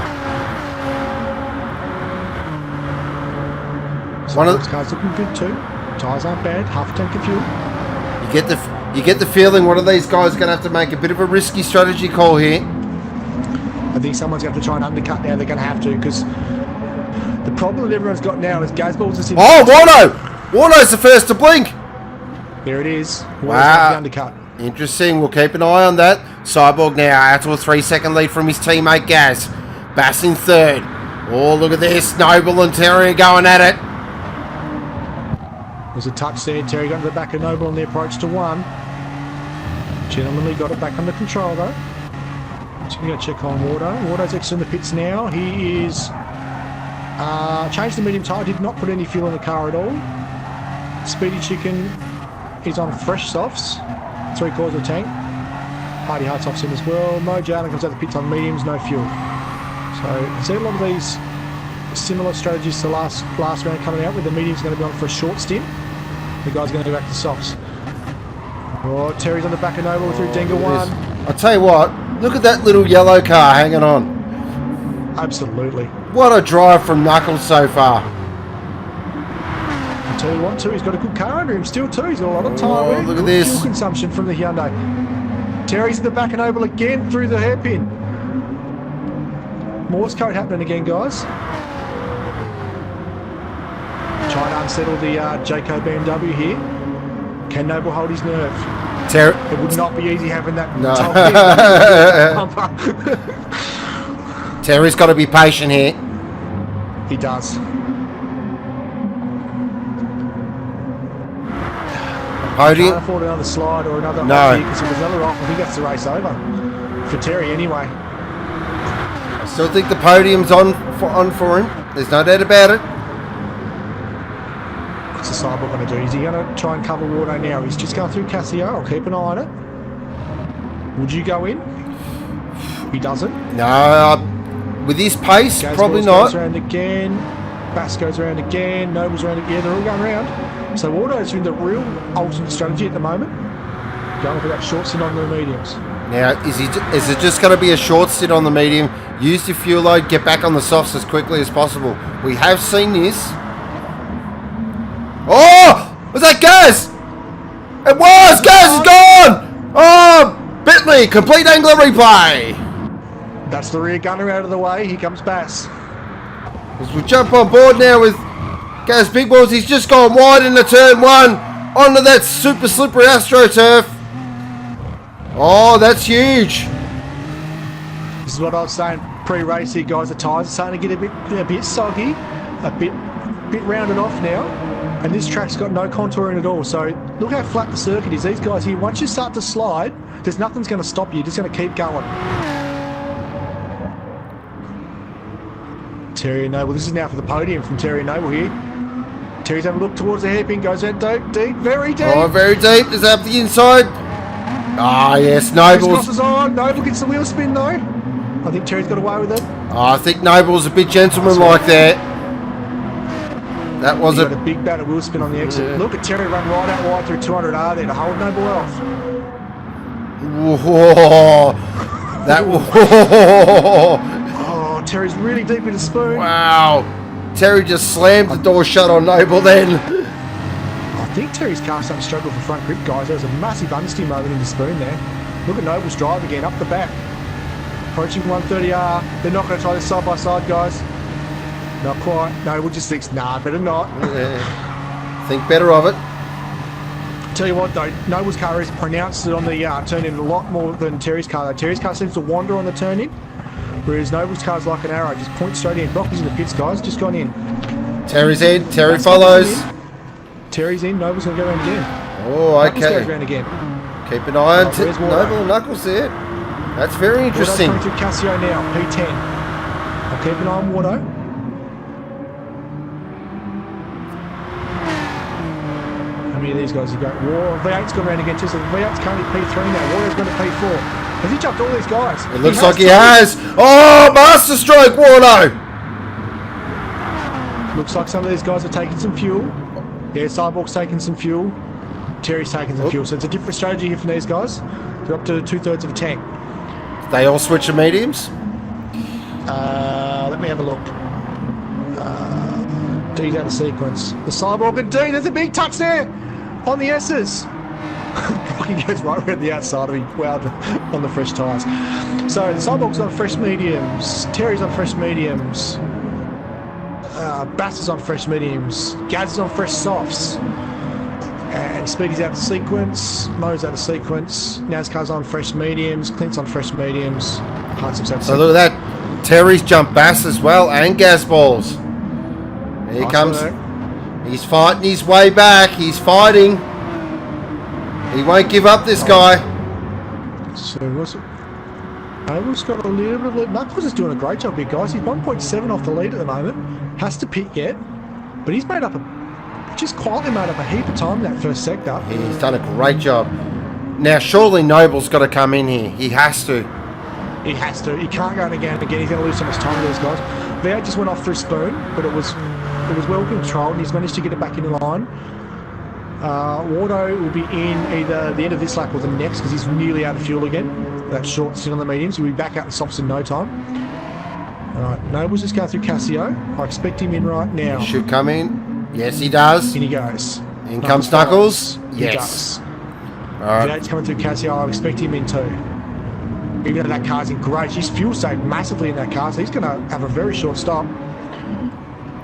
One of those cars looking good too. Tyres aren't bad. Half a tank of fuel. You get the feeling one of these guys is going to have to make a bit of a risky strategy call here. I think someone's going to try and undercut now. They're going to have to, because the problem that everyone's got now is Gazballs is in. Oh, Wardo! Wardo's the first to blink. There it is. Wow. Undercut. Interesting. We'll keep an eye on that. Cyborg now out to a 3-second lead from his teammate Gaz. Bass in third. Oh, look at this. Noble and Terry going at it. There's a touch there. Terry got to the back of Noble on the approach to 1. Gentlemanly got it back under control though. Just going to check on Wardo. Wardo's exiting the pits now. He is changed the medium tyre. Did not put any fuel in the car at all. Speedy Chicken is on fresh softs. 3/4 of the tank. Hardy Hearts off in as well. Mo Jarlin comes out the pits on mediums, no fuel. So I see a lot of these similar strategies to last round coming out, where the medium's going to be on for a short stint. The guy's going to go back to softs. Oh, Terry's on the back of Noble through Denga 1. I'll tell you what, look at that little yellow car hanging on. Absolutely. What a drive from Knuckles so far. I'll tell you what too, he's got a good car under him still too. He's got a lot of Oh, time. look at this. Fuel consumption from the Hyundai. Terry's in the back of Noble again through the hairpin. Morse code happening again, guys. Trying to unsettle the Jayco BMW here. Can Noble hold his nerve? It would not be easy having that. No. top Terry's got to be patient here. He does. Podium. Can't afford another slide or another No. off here, because if there's another off, I think that's the race over. For Terry anyway. I still think the podium's on for him. There's no doubt about it. What's the Cyborg going to do? Is he going to try and cover Wardo now? He's just going through Casio. I'll keep an eye on it. Would you go in? He doesn't. No, with his pace, Gaz probably Balls not. Goes around again. Bass goes around again. Noble's around again. They're all going around. So Wardo's in the real ultimate strategy at the moment. Going for that short stint on the mediums. Now, is it just going to be a short stint on the medium? Use your fuel load, get back on the softs as quickly as possible. We have seen this. Oh! Was that Gaz? It was! Gaz is gone! Oh! Bentley, complete angler replay. That's the rear gunner out of the way. Here comes Bass. As we jump on board now with Gaz Big Balls, he's just gone wide into turn 1 onto that super slippery AstroTurf. Oh, that's huge. This is what I was saying pre-race here, guys. The tyres are starting to get a bit soggy, a bit rounded off now, and this track's got no contouring at all. So look how flat the circuit is. These guys here, once you start to slide, there's nothing's going to stop you. You're just going to keep going. Terry and Noble. This is now for the podium from Terry and Noble here. Terry's having a look towards the hairpin. Goes out deep, very deep. Oh, very deep. Is that up the inside? Ah, yes, Noble's. Crosses on. Noble gets the wheel spin though. I think Terry's got away with it. Oh, I think Noble's a bit gentleman-like there. That was got a big batter wheel spin on the exit. Yeah. Look at Terry run right out wide through 200R there to hold Noble off. Whoa. That. Whoa. Oh, Terry's really deep in the spoon. Wow. Terry just slammed the door shut on Noble then. I think Terry's car's starting to struggle for front grip, guys. There was a massive understeer moment in the spoon there. Look at Noble's drive again, up the back. Approaching 130R. They're not going to try this side by side, guys. Not quite. Noble just thinks, nah, better not. Think better of it. Tell you what though, Noble's car is pronounced on the turn-in a lot more than Terry's car though. Terry's car seems to wander on the turn-in, whereas Noble's car's like an arrow, just points straight in. Brocky's in the pits, guys, just gone in. Terry's in, Terry That's follows. Terry's in, Noble's going to go around again. Oh, Knuckles goes okay. around again. Keep an eye on where's Wardo? Noble and Knuckles there. That's very interesting. Wardo's coming through Casio now, P10. I'll keep an eye on Wardo. How many of these guys have got? V8's gone around again too, so V8's currently P3 now. Wardo's going to P4. Has he jumped all these guys? It looks like he has. Oh, master stroke, Wardo. Looks like some of these guys are taking some fuel. Yeah, Cyborg's taking some fuel. Terry's taking some fuel. So it's a different strategy here from these guys. They're up to 2/3 of a tank. They all switch to mediums? Let me have a look. D's out of sequence. The Cyborg and D, there's a big touch there on the S's. Rocky goes right around the outside of him. Wow, on the fresh tyres. So the Cyborg's on fresh mediums. Terry's on fresh mediums. Bass is on fresh mediums. Gaz is on fresh softs. And Speedy's out of sequence. Mo's out of sequence. NASCAR's on fresh mediums. Clint's on fresh mediums. Hartsock's out of So look at that. Terry's jumped Bass as well and gas balls. Here he comes. He's fighting his way back. He's fighting. He won't give up, this guy. So what's it? Abel's got a little bit of lead. Knuckles is doing a great job here, guys. He's 1.7 off the lead at the moment. Has to pit yet. But he's made up just quietly made up a heap of time in that first sector. He's done a great job. Now, surely Noble's got to come in here. He has to. He has to. He can't go in again. He's going to lose so much time with these guys. V8 just went off for a spoon, but it was well controlled, and he's managed to get it back into line. Wardo will be in either the end of this lap or the next because he's nearly out of fuel again. That short stint on the mediums. He'll be back out in softs in no time. Alright, Noble's just going through Casio. I expect him in right now. He should come in. Yes, he does. In he goes. In comes Knuckles. He Yes. does. Alright. V8's coming through Casio. I expect him in too. Even though that car's in great, he's fuel saved massively in that car, so he's going to have a very short stop.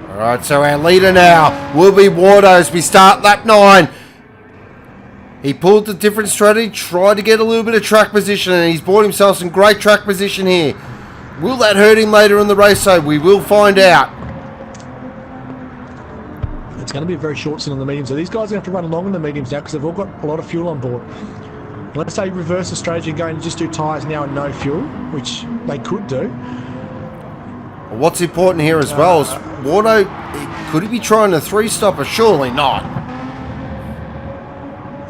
Alright, so our leader now will be Wardo as we start lap 9. He pulled a different strategy, tried to get a little bit of track position, and he's bought himself some great track position here. Will that hurt him later in the race? So we will find out. It's going to be a very short stint on the mediums, so these guys are going to have to run along on the mediums now because they've all got a lot of fuel on board. Let's say reverse the strategy and go and just do tyres now and no fuel, which they could do. What's important here as well is Wardo, could he be trying a 3-stopper? Surely not.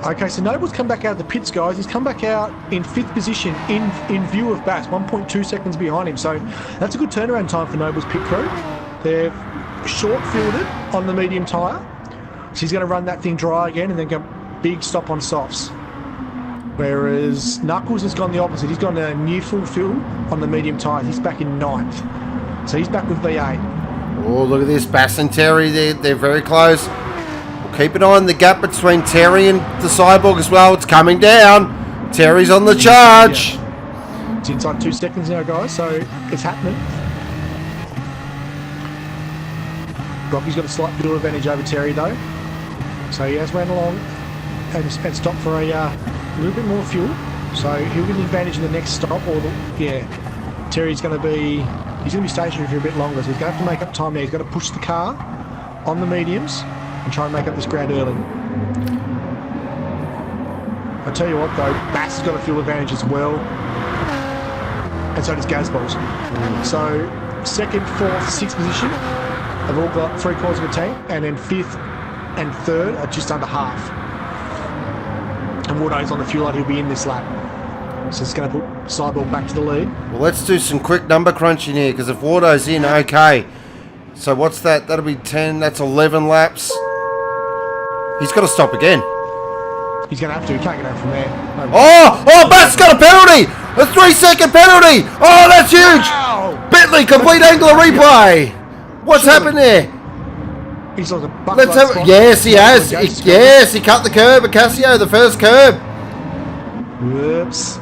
Okay, so Noble's come back out of the pits, guys. He's come back out in 5th position in view of Bass, 1.2 seconds behind him. So that's a good turnaround time for Noble's pit crew. They've short fielded on the medium tyre. So he's going to run that thing dry again and then go big stop on softs. Whereas Knuckles has gone the opposite. He's gone a near full fill on the medium tyres. He's back in 9th. So he's back with V8. Oh, look at this. Bass and Terry, they're very close. We'll keep an eye on the gap between Terry and the Cyborg as well. It's coming down. Terry's on the charge. Yeah. It's inside 2 seconds now, guys, so it's happening. Rocky's got a slight fuel advantage over Terry, though. So he has ran along and stopped for a little bit more fuel. So he'll get an advantage in the next stop. Terry's going to be... He's going to be stationary for a bit longer, so he's going to have to make up time now. He's got to push the car on the mediums and try and make up this ground early. I tell you what, though, Bass has got a fuel advantage as well, and so does Gazballs. So 2nd, 4th, 6th position have all got 3/4 of a tank, and then 5th and 3rd are just under half. And Wardo's on the fuel line. He'll be in this lap. So it's going to put Cyborg back to the lead. Well, let's do some quick number crunching here, because if Wardo's in, okay. So what's that? That'll be 10. That's 11 laps. He's got to stop again. He's going to have to. He can't get out from there. Oh, Bass got a penalty! A 3-second penalty! Oh, that's huge! Wow. Bentley, complete angle of replay! What's happened there? He's on the butt. Let's have it. Yes, he has. Yes, he cut the curb at Casio, the first curb. Whoops.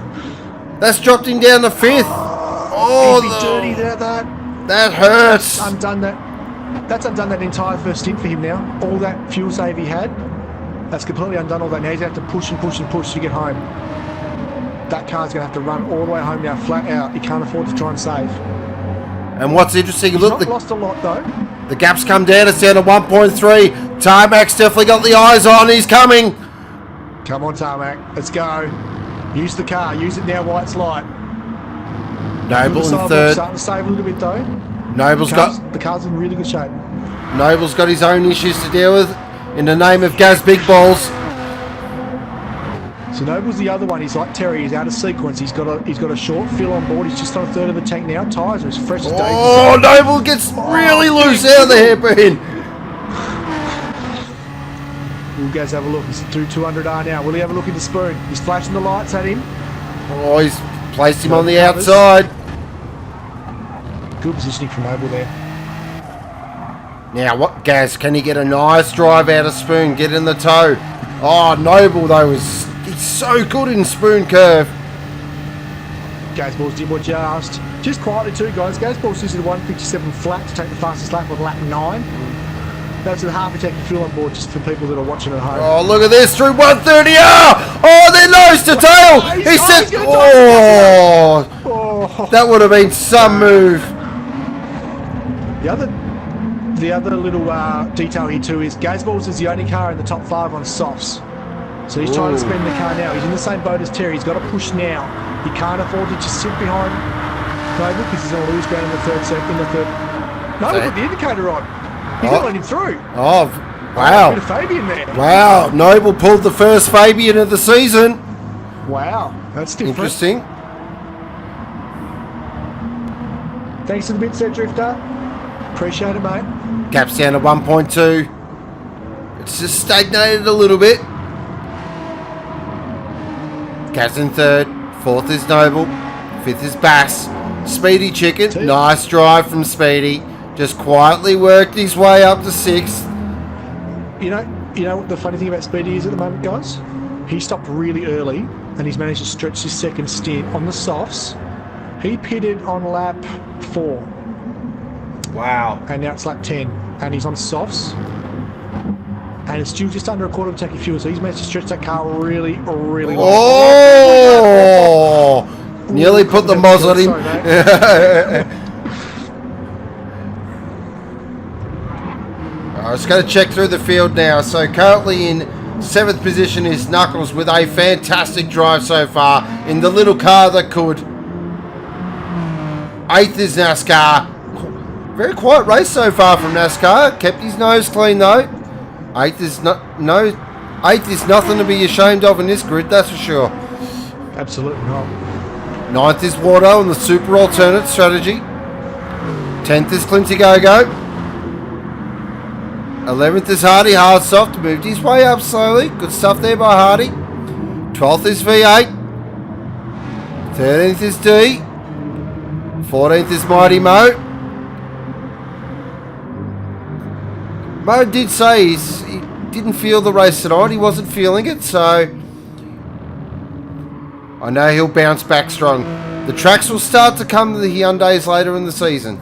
That's dropped him down to 5th. Oh, He'd be dirty there, that. That hurts. That's undone that entire first stint for him now. All that fuel save he had, that's completely undone all that. Now he's going to have to push and push and push to get home. That car's going to have to run all the way home now, flat out. He can't afford to try and save. And what's interesting, He's look, not lost a lot though. the gap's come down. It's down to 1.3. Tarmac's definitely got the eyes on. He's coming. Come on, Tarmac. Let's go. Use the car. Use it now while it's light. Noble's in 3rd. Starting to save a little bit though. The car's in really good shape. Noble's got his own issues to deal with in the name of Gaz Big Balls. So Noble's the other one. He's like Terry. He's out of sequence. He's got a short fill on board. He's just on 1/3 of a tank now. Tyres are as fresh as daisies. Oh, Noble gets really loose out of the hairpin. We'll guys have a look. He's through 200R now. Will he have a look into Spoon? He's flashing the lights at him. Oh, he's placed him on the outside. Good positioning from Noble there. Now, what, Gaz? Can he get a nice drive out of Spoon? Get in the toe. Oh, Noble, though, he's so good in Spoon curve. Gazballs did what you asked. Just quietly too, guys. Gazballs using the 157 flat to take the fastest lap with lap 9. That's with half a tank of fuel on board just for people that are watching at home. Oh, look at this, through 130R! Oh, they're nose to tail! He said, that would have been some move. The other little detail here too is Gazballs is the only car in the top 5 on softs. So he's trying to spin the car now. He's in the same boat as Terry. He's got to push now. He can't afford to just sit behind Noble because he's going to lose ground in the third set. No, put the indicator on. He's going to let him through. Oh, wow. A bit of Fabian there. Wow, Noble pulled the first Fabian of the season. Wow, that's different. Interesting. Thanks for the bit set, Drifter. Appreciate it, mate. Gap's down to 1.2. It's just stagnated a little bit. Gaz in third. Fourth is Noble. Fifth is Bass. Speedy Chicken. Nice drive from Speedy. Just quietly worked his way up to sixth. You know what the funny thing about Speedy is at the moment, guys? He stopped really early and he's managed to stretch his second stint on the softs. He pitted on lap 4. Wow. And now it's lap 10. And he's on softs. And it's due just under a quarter of a tank of fuel, so he's managed to stretch that car really, really long. Oh! Nearly put the moz on him. I was going to check through the field now. So currently in 7th position is Knuckles with a fantastic drive so far in the little car that could. 8th is NASCAR. Very quiet race so far from NASCAR. Kept his nose clean though. 8th is nothing to be ashamed of in this grid, that's for sure. Absolutely not. 9th is Wardo on the super alternate strategy. 10th is Clinty Go-Go. 11th is Hardy Hardsoft, moved his way up slowly. Good stuff there by Hardy. 12th is V8. 13th is D. 14th is Mighty Mo. Mo did say he didn't feel the race tonight. He wasn't feeling it, so I know he'll bounce back strong. The tracks will start to come to the Hyundais later in the season.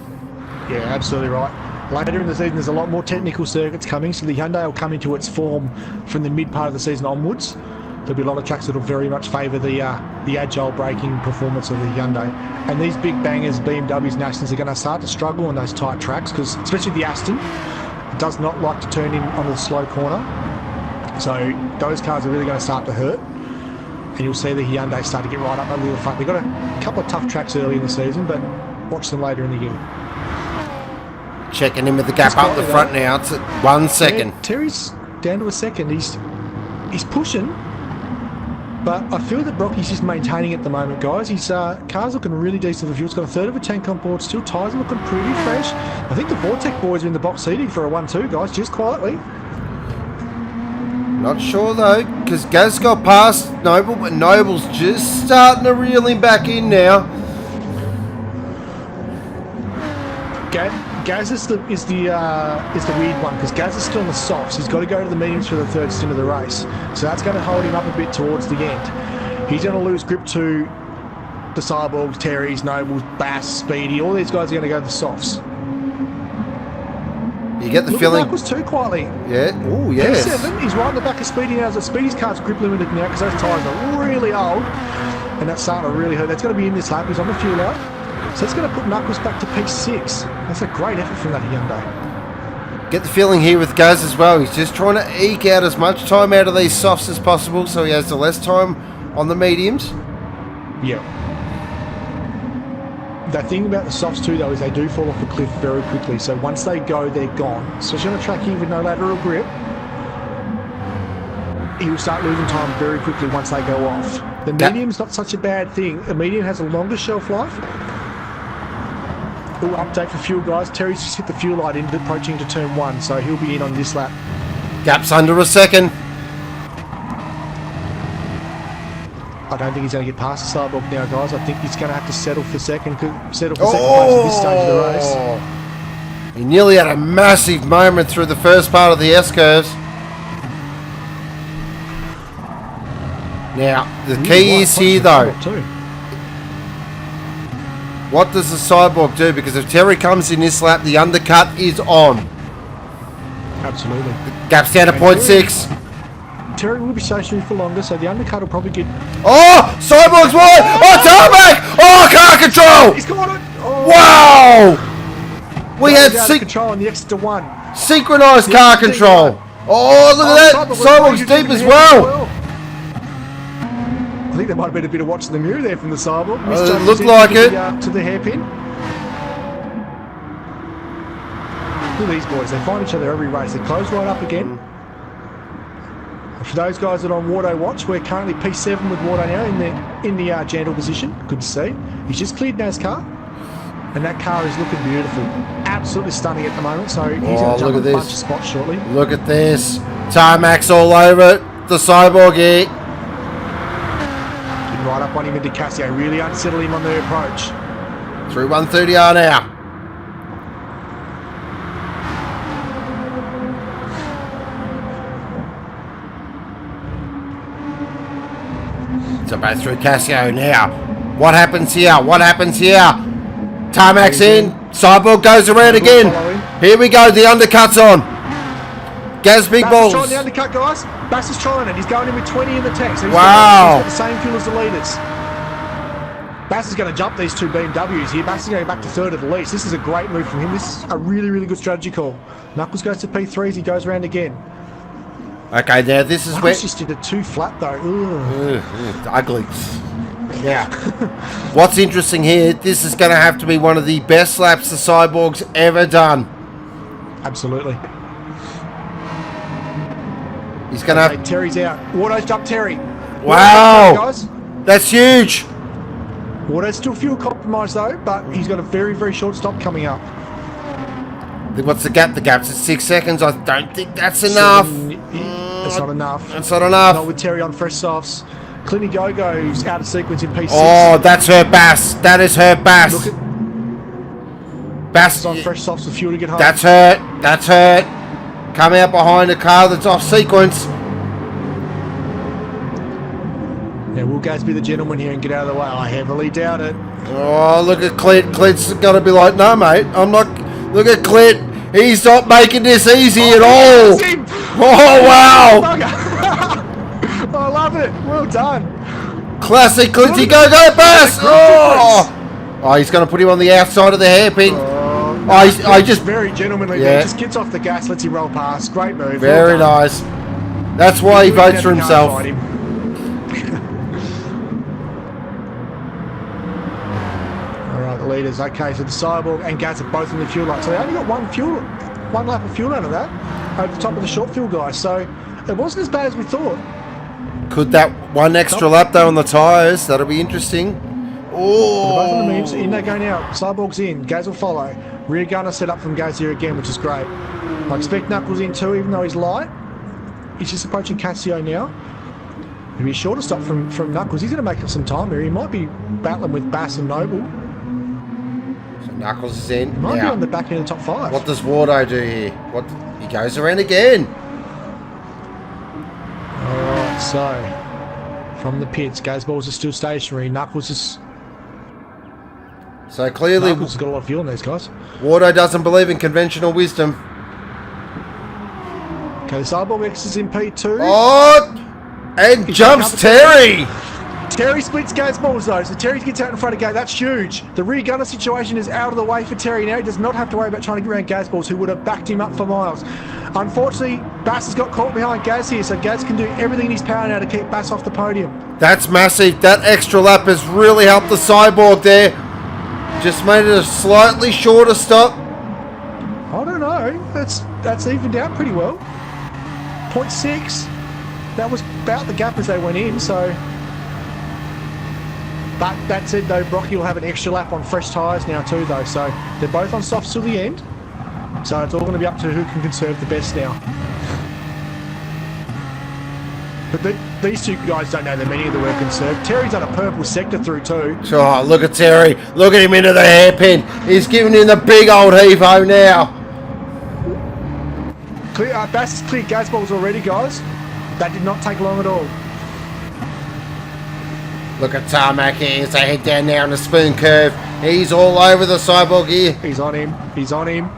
Yeah, absolutely right. Later in the season, there's a lot more technical circuits coming, so the Hyundai will come into its form from the mid part of the season onwards. There'll be a lot of tracks that will very much favour the agile braking performance of the Hyundai. And these big bangers, BMWs and Astons, are going to start to struggle on those tight tracks, because especially the Aston does not like to turn in on the slow corner. So those cars are really going to start to hurt. And you'll see the Hyundai start to get right up over the front. They've got a couple of tough tracks early in the season, but watch them later in the year. Checking in with the gap up the front now. It's at 1 second. Yeah, Terry's down to a second. He's pushing, but I feel that Brocky's just maintaining at the moment, guys. His car's looking really decent for fuel. It's got a third of a tank on board. Still, tyres are looking pretty fresh. I think the Vortec boys are in the box seating for a 1-2, guys, just quietly. Not sure though, because Gaz got past Noble, but Noble's just starting to reel him back in now. Gaz is the weird one, because Gaz is still on the softs. He's got to go to the mediums for the third stint of the race, so that's going to hold him up a bit towards the end. He's going to lose grip to the Cyborgs, Terrys, Nobles, Bass, Speedy. All these guys are going to go to the softs. You get the Look feeling. at Knuckles too quietly. Yeah. Oh yes. P7, he's right in the back of Speedy now. So Speedy's car's grip limited now because those tyres are really old, and that's starting to really hurt. That's going to be in this lap. He's on the fuel light. So it's going to put Knuckles back to P6. That's a great effort from that Hyundai. Get the feeling here with Gaz as well. He's just trying to eke out as much time out of these softs as possible so he has the less time on the mediums. Yeah. The thing about the softs too, though, is they do fall off a cliff very quickly. So once they go, they're gone. Especially on a track here with no lateral grip, he will start losing time very quickly once they go off. The medium's not such a bad thing. The medium has a longer shelf life. Ooh, update for fuel, guys. Terry's just hit the fuel light approaching to turn 1, so he'll be in on this lap. Gap's under a second. I don't think he's going to get past the Cyborg now, guys. I think he's going to have to settle for second place at this stage of the race. He nearly had a massive moment through the first part of the S-curves. Now, the key is here, though. What does the Cyborg do? Because if Terry comes in this lap, the undercut is on. Absolutely. Gap's down to 0.6. Terry will be stationary for longer, so the undercut will probably get... Oh! Cyborg's wide! Oh, Tarmac! Oh, car control! He's got it! Oh. Wow! We had control on the exit to 1. synchronized car control. Oh, look at that! Cyborg's deep as well. I think there might have been a bit of watching the mirror there from the Cyborg. It looked like it. To the hairpin. Look at these boys. They find each other every race. They close right up again. For those guys that are on Wardo watch, we're currently P7 with Wardo now in the Jandal position. Good to see. He's just cleared NASCAR, and that car is looking beautiful. Absolutely stunning at the moment. So he's going to jump a bunch of spots shortly. Look at this. Tarmac's all over it. The Cyborg here. Getting right up on him into Cassio. Really unsettle him on the approach. Through 130R now. So both through Cassio now. What happens here? What happens here? Tarmac's in. Cyborg goes around again. Here we go. The undercut's on. Gaz Big Balls. Bass is trying the undercut, guys. Bass is trying it. He's going in with 20 in the tank. So he's wow. Got the same fuel as the leaders. Bass is going to jump these two BMWs here. Bass is going back to third at least. This is a great move from him. This is a really, really good strategy call. Knuckles goes to P3 as he goes around again. Okay, now this is where... Knuckles just did it too flat though. Ugly. Yeah. What's interesting here, this is going to have to be one of the best laps the Cyborg's ever done. Absolutely. He's going to have... Terry's out. Wardo's jumped Terry. Wow. Guys. That's huge. Wardo's still fuel compromised though, but he's got a very, very short stop coming up. What's the gap? The gap's at 6 seconds. I don't think that's enough. That's not enough. That's not enough. Not with Terry on fresh softs. Clinty Go-Go's out of sequence in P6. Oh, that's her Bass. That is her Bass. Look at Bass on fresh softs with fuel to get home. That's hurt. That's hurt. Come out behind a car that's off sequence. Now, will Gaz be the gentleman here and get out of the way? I heavily doubt it. Oh, look at Clint. Clint's got to be like, no, mate. I'm not... Look at Clint. He's not making this easy at all. Oh, wow. I love it. Well done. Classic Clinty Go Bass. Oh, he's going to put him on the outside of the hairpin. I just... Very gentlemanly. Yeah. Just gets off the gas, lets him roll past. Great move. Very nice. That's why he votes for himself. Leaders. Okay, so the Cyborg and Gaz are both in the fuel line. So they only got one lap of fuel out of that over the top of the short fuel guys. So it wasn't as bad as we thought. Could that one extra lap though on the tyres? That'll be interesting. Oh, both of the moves in. They go now. Cyborg's in. Gaz will follow. Rear gunner set up from Gaz here again, which is great. I expect Knuckles in too, even though he's light. He's just approaching Cassio now. It'll be a shorter stop from Knuckles. He's going to make up some time here. He might be battling with Bass and Noble. Knuckles is in. Might be on the back end of the top 5. What does Wardo do here? He goes around again. Alright, so from the pits, Gazballs are still stationary. Knuckles is... So clearly... Knuckles has got a lot of fuel in these guys. Wardo doesn't believe in conventional wisdom. Okay, the Cyborg X is in P2. Oh! And jumps Terry! Terry splits Gazballs though, so Terry gets out in front of Gaz. That's huge. The rear gunner situation is out of the way for Terry now. He does not have to worry about trying to get around Gazballs, who would have backed him up for miles. Unfortunately, Bass has got caught behind Gaz here, so Gaz can do everything in his power now to keep Bass off the podium. That's massive. That extra lap has really helped the Cyborg there. Just made it a slightly shorter stop. I don't know. That's evened out pretty well. 0.6. That was about the gap as they went in, so... But that said though, Brocky will have an extra lap on fresh tyres now too though, so they're both on softs till the end. So it's all going to be up to who can conserve the best now. But These two guys don't know the meaning of the word conserve. Terry's on a purple sector through too. Oh, look at Terry. Look at him into the hairpin. He's giving him the big old heave-ho now. Clear, Bass has cleared gas balls already, guys. That did not take long at all. Look at Tarmac here as they head down now in the spoon curve. He's all over the Cyborg here. He's on him. He's on him.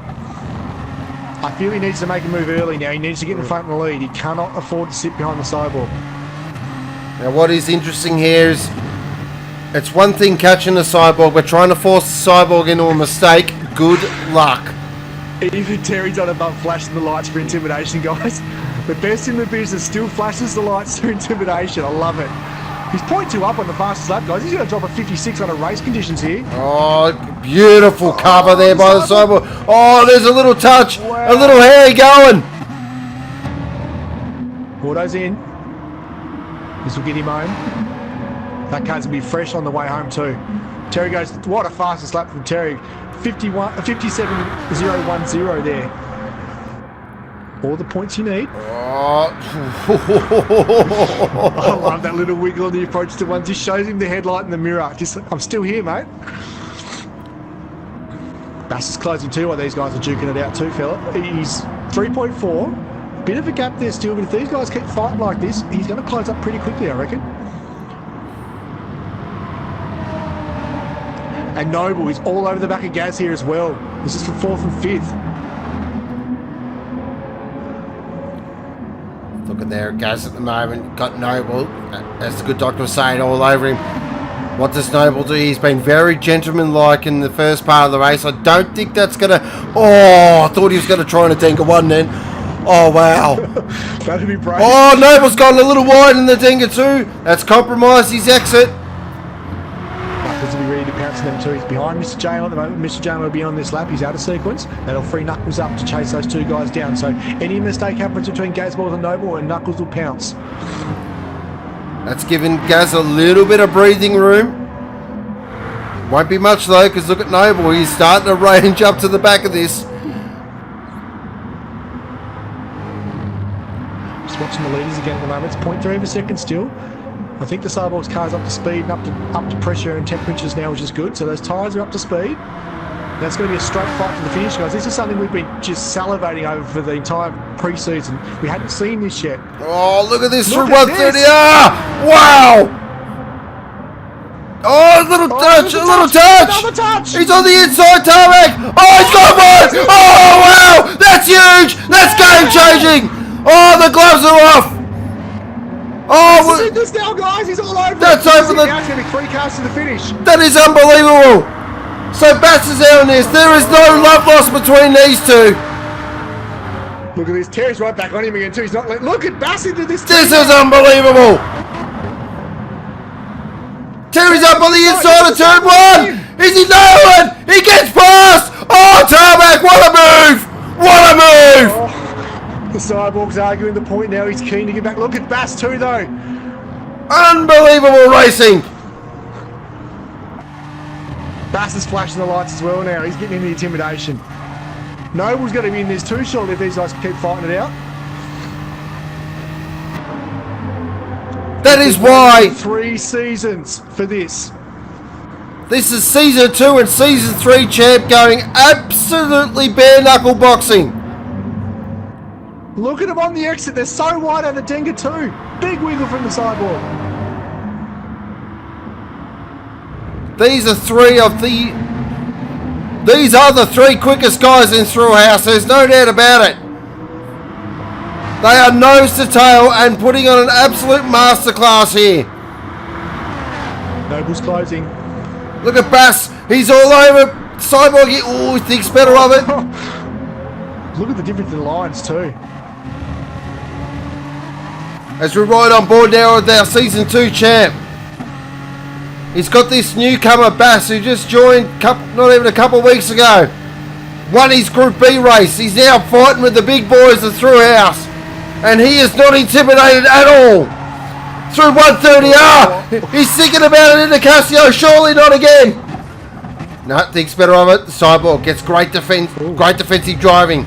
I feel he needs to make a move early now. He needs to get in front of the lead. He cannot afford to sit behind the Cyborg. Now what is interesting here is it's one thing catching the Cyborg, but trying to force the Cyborg into a mistake, good luck. Even Terry's on above flashing the lights for intimidation, guys. The best in the business still flashes the lights for intimidation. I love it. He's 0.2 up on the fastest lap, guys. He's going to drop a 56 under race conditions here. Oh, beautiful cover there by the Cyborg. Oh, there's a little touch, a little hair going. Auto's in. This will get him home. That car's going to be fresh on the way home too. Terry goes, what a fastest lap from Terry. 57.010 there. All the points you need. Oh. I love that little wiggle on the approach to one. Just shows him the headlight in the mirror. Just, I'm still here, mate. Bass is closing too while these guys are duking it out too, fella. He's 3.4. Bit of a gap there still, but if these guys keep fighting like this, he's going to close up pretty quickly, I reckon. And Noble is all over the back of Gaz here as well. This is for 4th and 5th. Look at there, Gaz at the moment. Got Noble, as the good doctor was saying, all over him. What does Noble do? He's been very gentlemanlike in the first part of the race. I don't think that's going to... Oh, I thought he was going to try and Denga one then. Oh, wow. That'd be brave. Oh, Noble's gone a little wide in the Denga too. That's compromised his exit. Knuckles will be ready to pounce on them too. He's behind Mr. Jalen at the moment. Mr. Jalen will be on this lap. He's out of sequence. That'll free Knuckles up to chase those two guys down. So any mistake happens between Gazballs and Noble, and Knuckles will pounce. That's giving Gaz a little bit of breathing room. Won't be much though, because look at Noble. He's starting to range up to the back of this. Just watching the leaders again at the moment. It's 0.3 of a second still. I think the Cyborg's car's up to speed and up to pressure and temperatures now, which is good. So those tyres are up to speed. That's going to be a straight fight to the finish, guys. This is something we've been just salivating over for the entire pre-season. We hadn't seen this yet. Oh, look at this Look through at 130. this. Ah! Wow! Oh, a little touch, a little touch! Another touch! He's on the inside, Tarmac! Oh, he's got one! Oh, wow! That's huge! That's game-changing! Oh, the gloves are off! Oh, This is this now, guys. He's all over. That's it. over the- Now it's going to be 3 cars to the finish. that is unbelievable! So Bass is out on this. There is no love lost between these two. Look at this. Terry's right back on him again too. He's not. Look at Bass into this. This is unbelievable! Terry's up on the inside of turn 1! Is he nailing? He gets past! Oh, Tarmac, what a move! What a move! Oh, the Cyborg's arguing the point now. He's keen to get back. Look at Bass too, though. Unbelievable racing! Bass is flashing the lights as well now. He's getting in the intimidation. Noble's going to be in this too, surely, if these guys keep fighting it out. That is why 3 seasons for this. this is season 2 and season 3 champ going absolutely bare knuckle boxing. Look at them on the exit. They're so wide out of Denga too. Big wiggle from the Cyborg. These are the 3 quickest guys in Thrillhouse. There's no doubt about it. They are nose to tail and putting on an absolute masterclass here. Noble's closing. Look at Bass. He's all over Cyborg. He thinks better of it. Look at the difference in the lines too. As we ride on board now with our season 2 champ. He's got this newcomer Bass who just joined not even a couple of weeks ago. Won his Group B race. He's now fighting with the big boys of Thrillhouse. And he is not intimidated at all. Through 130R. He's thinking about it in the Casio. Surely not again. No, thinks better of it. The Cyborg gets great defense, great defensive driving.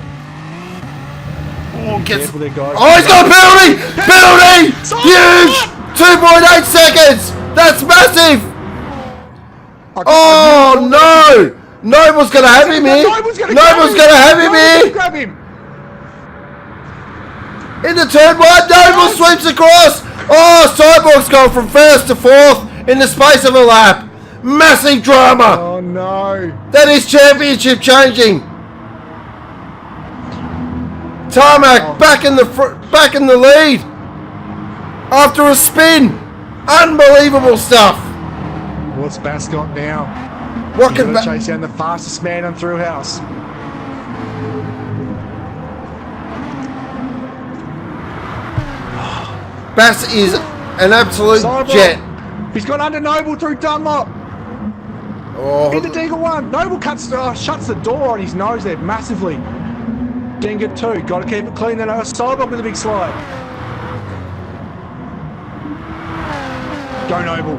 Careful there, guys. Oh, he's got a penalty! Penalty! Huge! 2.8 seconds! That's massive! Oh, no! Noble's going to have him here! Noble's going to have him here! Grab him! Into turn 1, Noble sweeps across! Oh, Cyborg's gone from first to fourth in the space of a lap. Massive drama! Oh, no. That is championship changing. Tarmac back in the lead after a spin. Unbelievable stuff. What's Bass got now? What He's can got to chase down the fastest man on Thrillhouse. Bass is an absolute Cyborg. jet. He's gone under Noble through Dunlop. Oh, Into Dingle 1. Noble shuts the door on his nose there massively. Dingle 2. Got to keep it clean. Then Cyborg with a big slide. Go Noble.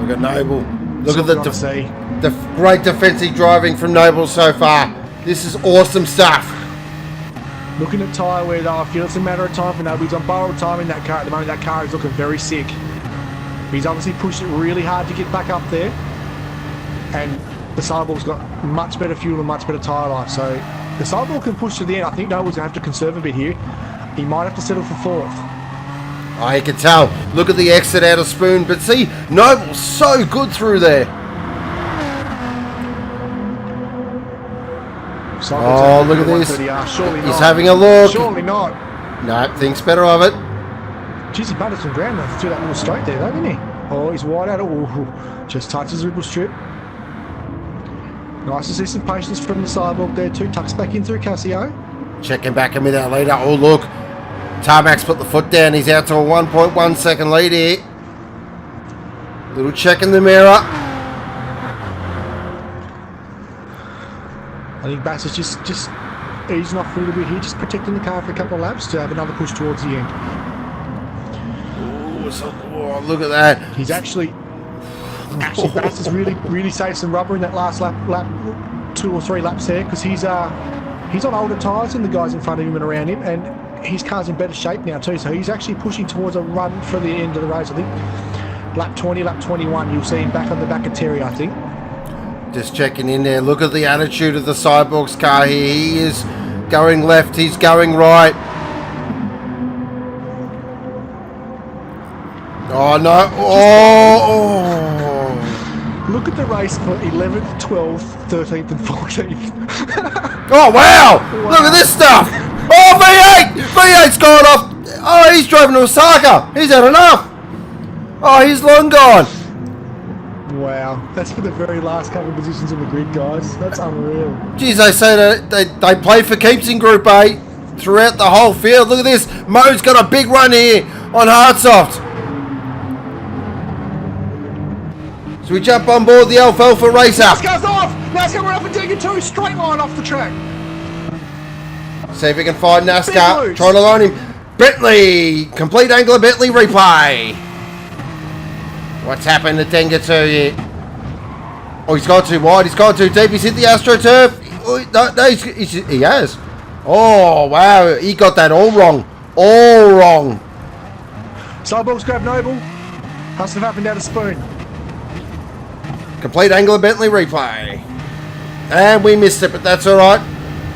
look at Noble. Look That's at what we want to see. the great defensive driving from Noble so far. This is awesome stuff. Looking at tyre wear though, I feel it's a matter of time for Noble. He's on borrowed time in that car at the moment. That car is looking very sick. He's obviously pushed it really hard to get back up there. And the Cyborg's got much better fuel and much better tyre life. So the Cyborg can push to the end. I think Noble's going to have to conserve a bit here. He might have to settle for fourth. I can tell. Look at the exit out of Spoon. But see, Noble's so good through there. Oh, look at this. Surely He's not. having a look. Surely not. No, thinks better of it. Jeez, he butted some ground through that little straight there, though, didn't he? Oh, he's wide out. Oh, just touches the ripple strip. Nice to see some patience from the Cyborg there too. Tucks back in through Casio. Checking back a minute later. Oh, look. Tarmac's put the foot down. He's out to a 1.1 second lead here. Little check in the mirror. I think Bass is just easing off a little bit here, just protecting the car for a couple of laps to have another push towards the end. Oh, look at that. He's actually Bass has really saved some rubber in that last lap 2 or 3 laps there, because he's on older tyres than the guys in front of him and around him, and his car's in better shape now too. So he's actually pushing towards a run for the end of the race. I think lap 20, lap 21, you'll see him back on the back of Terry, I think. Just checking in there. Look at the attitude of the Cyborg's car here. He is going left. He's going right. Oh, no. Oh. Look at the race for 11th, 12th, 13th and 14th. Oh, wow. Look at this stuff. Oh, V8. V8's gone off. Oh, he's driving to Osaka. He's had enough. Oh, he's long gone. Wow, that's for the very last couple of positions on the grid, guys. That's unreal. Geez, they say that they play for keeps in Group A throughout the whole field. Look at this. Mo's got a big run here on Hardsoft. So we jump on board the Alfalfa Racer. NASCAR's off! NASCAR went up and taking 2, straight line off the track. See if we can find Big NASCAR. loose. Trying to line him. Bentley. Complete angle of Bentley replay. What's happened to Tenga2 here? Oh, he's gone too wide. He's gone too deep. He's hit the AstroTurf. Oh, no, he has. Oh, wow. He got that all wrong. All wrong. Cyborg's grabbed Noble. Has to have happened down to Spoon. Complete angle of Bentley replay. And we missed it, but that's all right.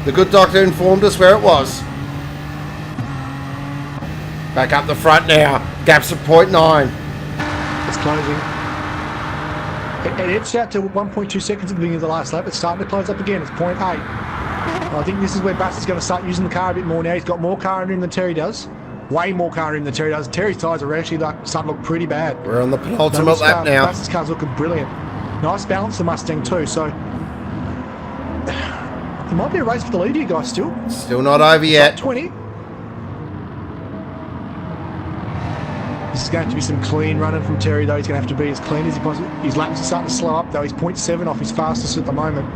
The good doctor informed us where it was. Back up the front now. Gaps of 0.9. It's closing. It edged out to 1.2 seconds at the beginning of the last lap. It's starting to close up again. It's 0.8. I think this is where Bass is going to start using the car a bit more now. He's got more car under him than Terry does. Way more car under him than Terry does. Terry's tyres are actually starting to look pretty bad. We're on the penultimate lap now. Bass's car's looking brilliant. Nice balance, the Mustang too. So it might be a race for the lead here, guys. Still not over yet. 20. This is going to be some clean running from Terry, though. He's going to have to be as clean as he possibly. His laps are starting to slow up, though. He's 0.7 off his fastest at the moment.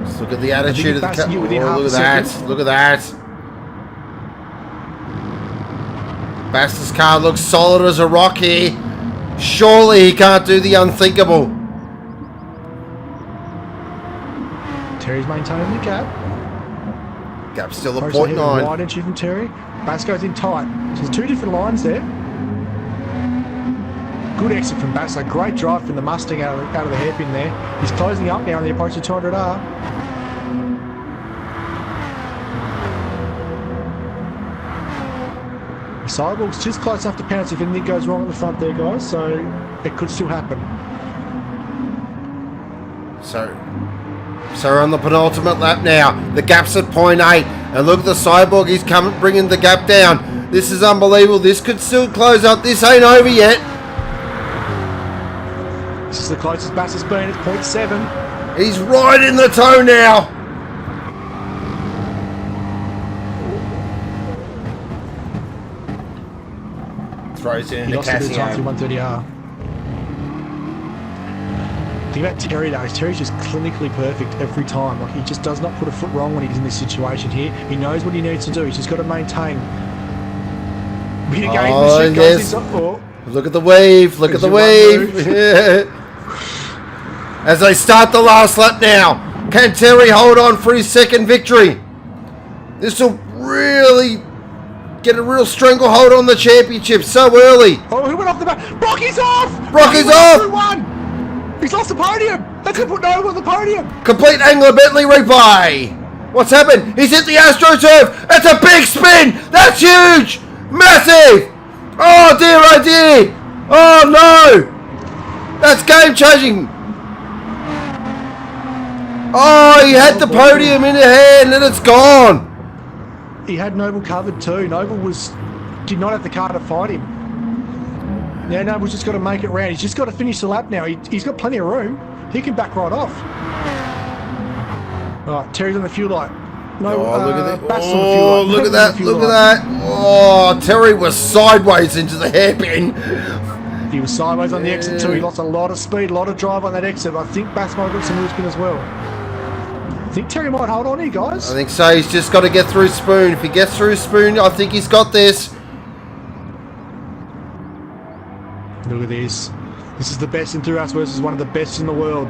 Just look at the attitude of the car. Look Look at that. Look at that. Bass's car looks solid as a rock here. Surely he can't do the unthinkable. Terry's maintaining the gap. Gap's still a Approach the 0.9. wide entry from Terry. Bass goes in tight. So there's two different lines there. Good exit from Bass. A great drive from the Mustang out of the hairpin there. He's closing up now on the approach to 200R. Cyborg's just close enough to pounce if anything goes wrong at the front there, guys. So it could still happen. So we're on the penultimate lap now. The gap's at 0.8. And look at the Cyborg. He's coming, bringing the gap down. This is unbelievable. This could still close up. This ain't over yet. This is the closest Bass has been. It's 0.7. He's right in the toe now. Throws it in He the lost a bit of time through Casio. 130R. The thing about Terry though is Terry's just clinically perfect every time. Like, he just does not put a foot wrong when he's in this situation here. He knows what he needs to do. He's just got to maintain. Look at the wave. Look at the wave. As they start the last lap now. Can Terry hold on for his second victory? This will really get a real stranglehold on the championship so early. Oh, he went off the back. Brocky's off! Brocky's off! 2-1. He's lost the podium. That's going to put Noble on the podium. Complete Angler Bentley replay. What's happened? He's hit the AstroTurf. That's a big spin. That's huge. Massive. Oh dear, oh dear. Oh no. That's game changing. Oh, he had the podium in the hand and it's gone. He had Noble covered too. Noble did not have the car to fight him. Now Noble's just got to make it round. He's just got to finish the lap now. He's got plenty of room. He can back right off. All right, Terry's on the fuel light. No, look at that. Bass on the fuel light. Look at that. Look at that. Oh, Terry was sideways into the hairpin. He was sideways on the exit too. He lost a lot of speed, a lot of drive on that exit. I think Bass might have got some wheel spin as well. I think Terry might hold on here, guys. I think so. He's just got to get through Spoon. If he gets through Spoon, I think he's got this. Look at this. This is the best in Thrillhouse versus one of the best in the world.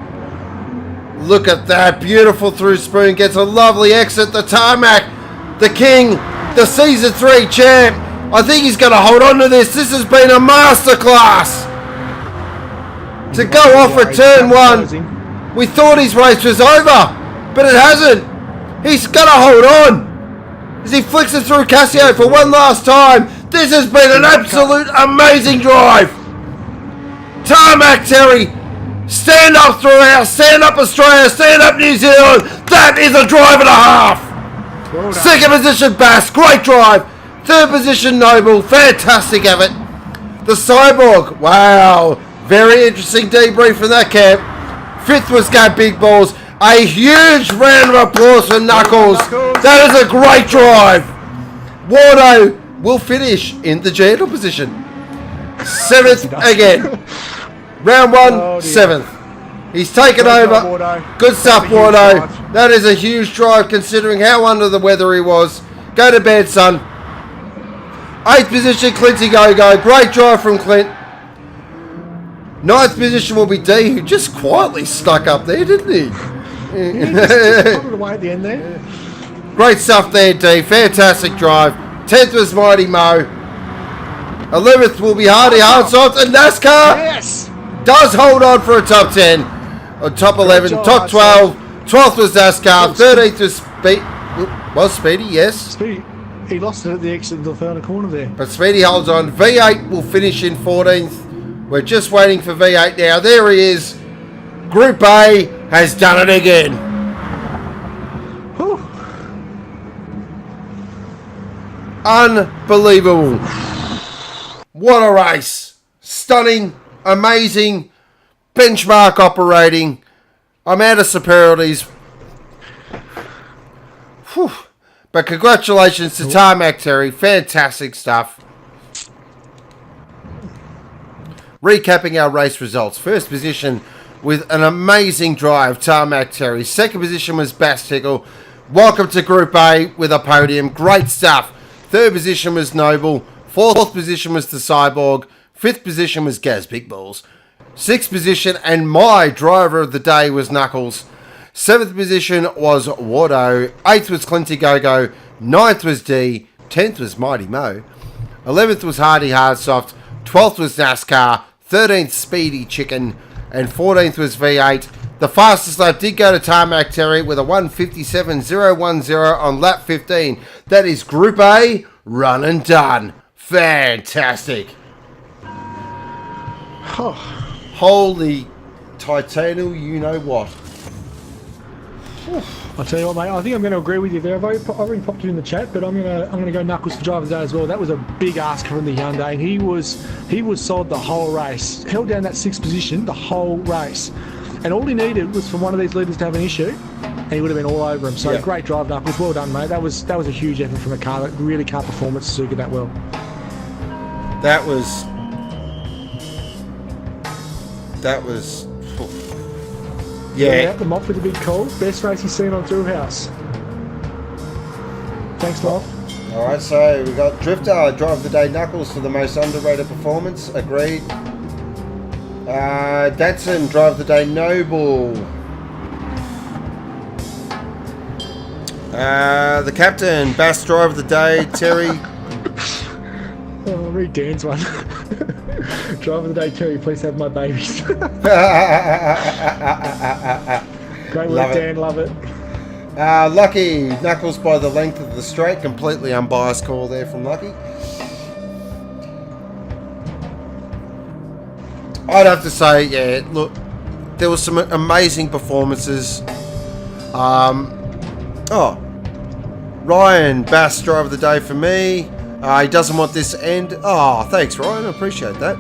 Look at that. Beautiful through Spoon. Gets a lovely exit. The Tarmac, the King, the Season 3 champ. I think he's going to hold on to this. This has been a masterclass. To go off at turn 1. We thought his race was over, but it hasn't. He's going to hold on. As he flicks it through Casio for one last time. This has been an absolute amazing drive. Tarmac Terry, stand up Thrillhouse, stand up Australia, stand up New Zealand. That is a drive and a half. Well done. Second position Bass, great drive. Third position Noble, fantastic effort. The Cyborg, wow, very interesting debrief from that camp. Fifth was Gab Big Balls. A huge round of applause for Knuckles. That is a great drive. Wardo will finish in the gentle position. 7th again. Round 1, Oh, dear. 7th. He's taken over. Good stuff, Wardo. That is a huge drive considering how under the weather he was. Go to bed, son. 8th position, Clinty Go-Go. Great drive from Clint. 9th position will be D, who just quietly stuck up there, didn't he? Just put it away at the end there. Great stuff there, D. Fantastic drive. 10th was Mighty Mo. 11th will be Hardy Hardsoft. And NASCAR Yes! does hold on for a top 10. On top 11, job, top 12. 12th was NASCAR. 13th was Speedy, yes. Speedy, he lost it at the exit of the final corner there. But Speedy holds on. V8 will finish in 14th. We're just waiting for V8 now. There he is. Group A has done it again. Whew. Unbelievable. What a race. Stunning, amazing, benchmark operating. I'm out of superlatives. Whew. But congratulations to Tarmac Terry. Fantastic stuff. Recapping our race results. First position with an amazing drive, Tarmac Terry. Second position was Bass Tickle. Welcome to Group A with a podium. Great stuff. Third position was Noble. Fourth position was the Cyborg. Fifth position was Gaz Big Balls. Sixth position and my driver of the day was Knuckles. 7th position was Wardo. 8th was Clinty Gogo. 9th was D. 10th was Mighty Mo. 11th was Hardy Hardsoft. 12th was NASCAR. 13th Speedy Chicken. And 14th was V8. The fastest lap did go to Tarmac Terry with a 1:57.010 on lap 15. That is Group A, run and done. Fantastic. Holy Titanium, you know what. I'll tell you what, mate. I think I'm going to agree with you there. I've already popped it in the chat, but I'm going to go Knuckles for driver's day as well. That was a big ask from the Hyundai. He was sold the whole race, held down that 6th position the whole race, and all he needed was for one of these leaders to have an issue, and he would have been all over him. So yeah. Great great drive, Knuckles. Well done, mate. That was a huge effort from a car that really can't perform at Suzuka that well. That was. Yeah. Out the mop with a big call. Best race he's seen on Thrillhouse. Thanks, Mop. Alright, so we got Drifter, Drive of the Day Knuckles for the most underrated performance. Agreed. Datsun, Drive of the Day Noble. The Captain, Bass, Drive of the Day Terry. Oh, read Dan's one. Drive of the Day, Terry, please have my babies. Great work, Dan, love it. Lucky, Knuckles by the length of the straight. Completely unbiased call there from Lucky. I'd have to say, yeah, look, there was some amazing performances. Ryan, Bass, Drive of the Day for me. He doesn't want this to end. Oh, thanks, Ryan. I appreciate that.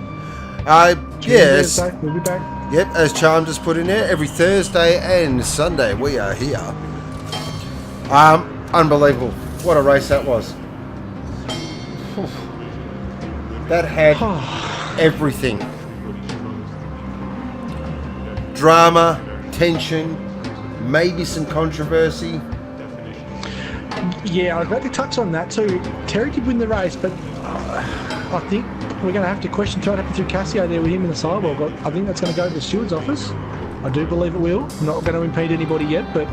Yes. We'll be back. Yep, as Charm just put in there, every Thursday and Sunday we are here. Unbelievable. What a race that was. That had everything. Drama, tension, maybe some controversy. Yeah, I'd like to touch on that too. Terry did win the race, but I think we're going to have to question what happened through Casio there with him in the sidewalk. I think that's going to go to the steward's office. I do believe it will. I'm not going to impede anybody yet, but it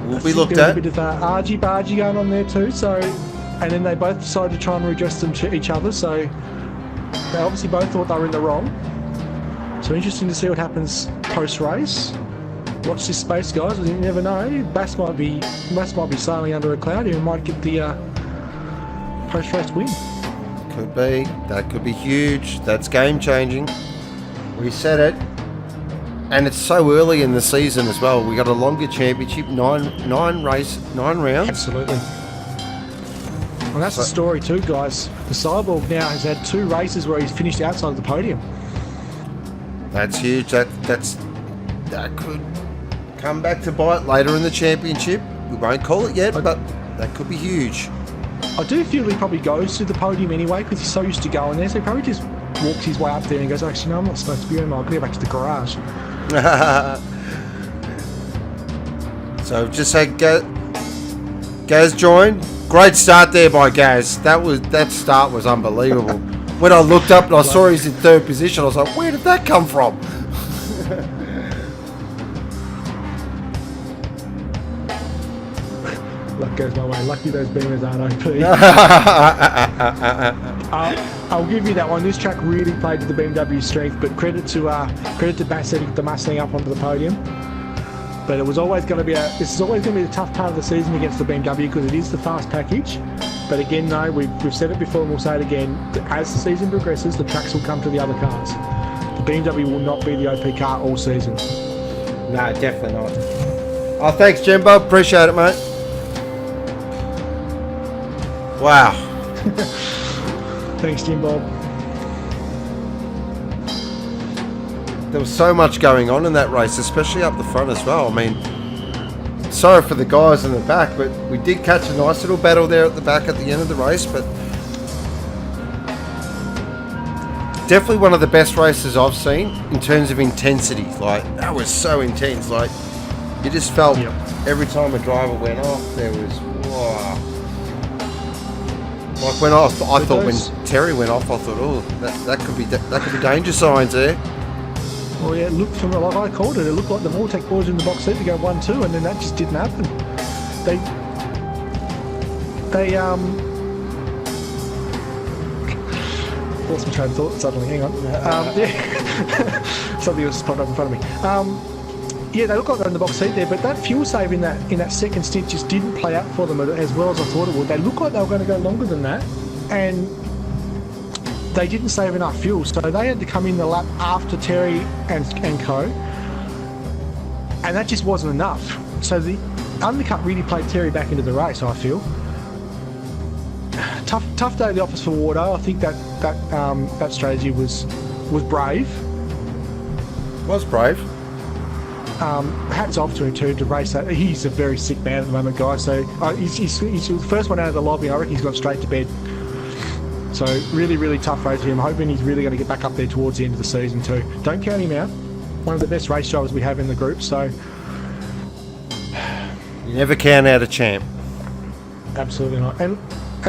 will be looked there's at. a bit of argy-bargy going on there too. So, and then they both decided to try and redress them to each other. So they obviously both thought they were in the wrong. So interesting to see what happens post-race. Watch this space, guys. You never know. Bass might be sailing under a cloud here and might get the post-race win. Could be. That could be huge. That's game-changing. We said it. And it's so early in the season as well. We got a longer championship, nine rounds. Absolutely. And that's the story too, guys. The Cyborg now has had 2 races where he's finished outside of the podium. That's huge. That could come back to bite later in the championship. We won't call it yet, but that could be huge. I do feel he probably goes to the podium anyway because he's so used to going there. So he probably just walks his way up there and goes, actually, no, I'm not supposed to be here. I'll go back to the garage. So just say Gaz joined. Great start there by Gaz. That start was unbelievable. When I looked up and I saw he's in 3rd position, I was like, where did that come from? Luck goes my way. Lucky those beamers aren't OP. I'll give you that one. This track really played to the BMW strength, but credit to Bass setting the Mustang up onto the podium. But this is always going to be a tough part of the season against the BMW because it is the fast package. But again, no, we've said it before and we'll say it again. As the season progresses, the tracks will come to the other cars. The BMW will not be the OP car all season. No, definitely not. Oh, thanks, Jimbo. Appreciate it, mate. Wow. Thanks, Jimbo. There was so much going on in that race, especially up the front as well. I mean, sorry for the guys in the back, but we did catch a nice little battle there at the back at the end of the race, but definitely one of the best races I've seen in terms of intensity. Like, that was so intense. Like, you just felt every time a driver went off, there was, wow. Like when I thought when Terry went off, I thought, oh, that could be danger signs there. Well, yeah, it looked from like I called it. It looked like the Vortec boys in the box seat to go 1-2, and then that just didn't happen. They lost my train of thought suddenly. Hang on. Yeah. Something else popped up in front of me. Yeah, they look like they're in the box seat there, but that fuel save in that second stint just didn't play out for them as well as I thought it would. They looked like they were going to go longer than that, and they didn't save enough fuel, so they had to come in the lap after Terry and co, and that just wasn't enough. So the undercut really played Terry back into the race, I feel. Tough day at the office for Wardo. I think that strategy was brave. Was brave. Hats off to him too to race that. He's a very sick man at the moment, guys. So he's the first one out of the lobby. I reckon he's gone straight to bed. So really, really tough race for him. I'm hoping he's really going to get back up there towards the end of the season too. Don't count him out. One of the best race drivers we have in the group. So you never count out a champ. Absolutely not. And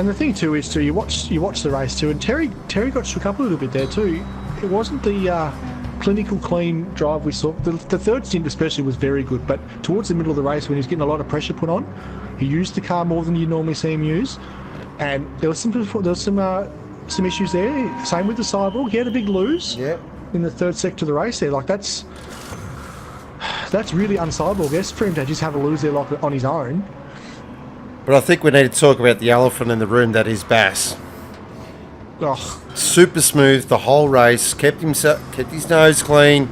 the thing too is you watch the race too. And Terry got shook up a little bit there too. It wasn't the clinical clean drive we saw. The third stint especially was very good, but towards the middle of the race when he was getting a lot of pressure put on, he used the car more than you normally see him use. And there was some issues there. Same with the Cyborg. He had a big lose in the third sector of the race there. Like that's really un-Cyborg. Yes, for him to just have a lose there like on his own. But I think we need to talk about the elephant in the room that is Bass. Oh. Super smooth the whole race. Kept his nose clean.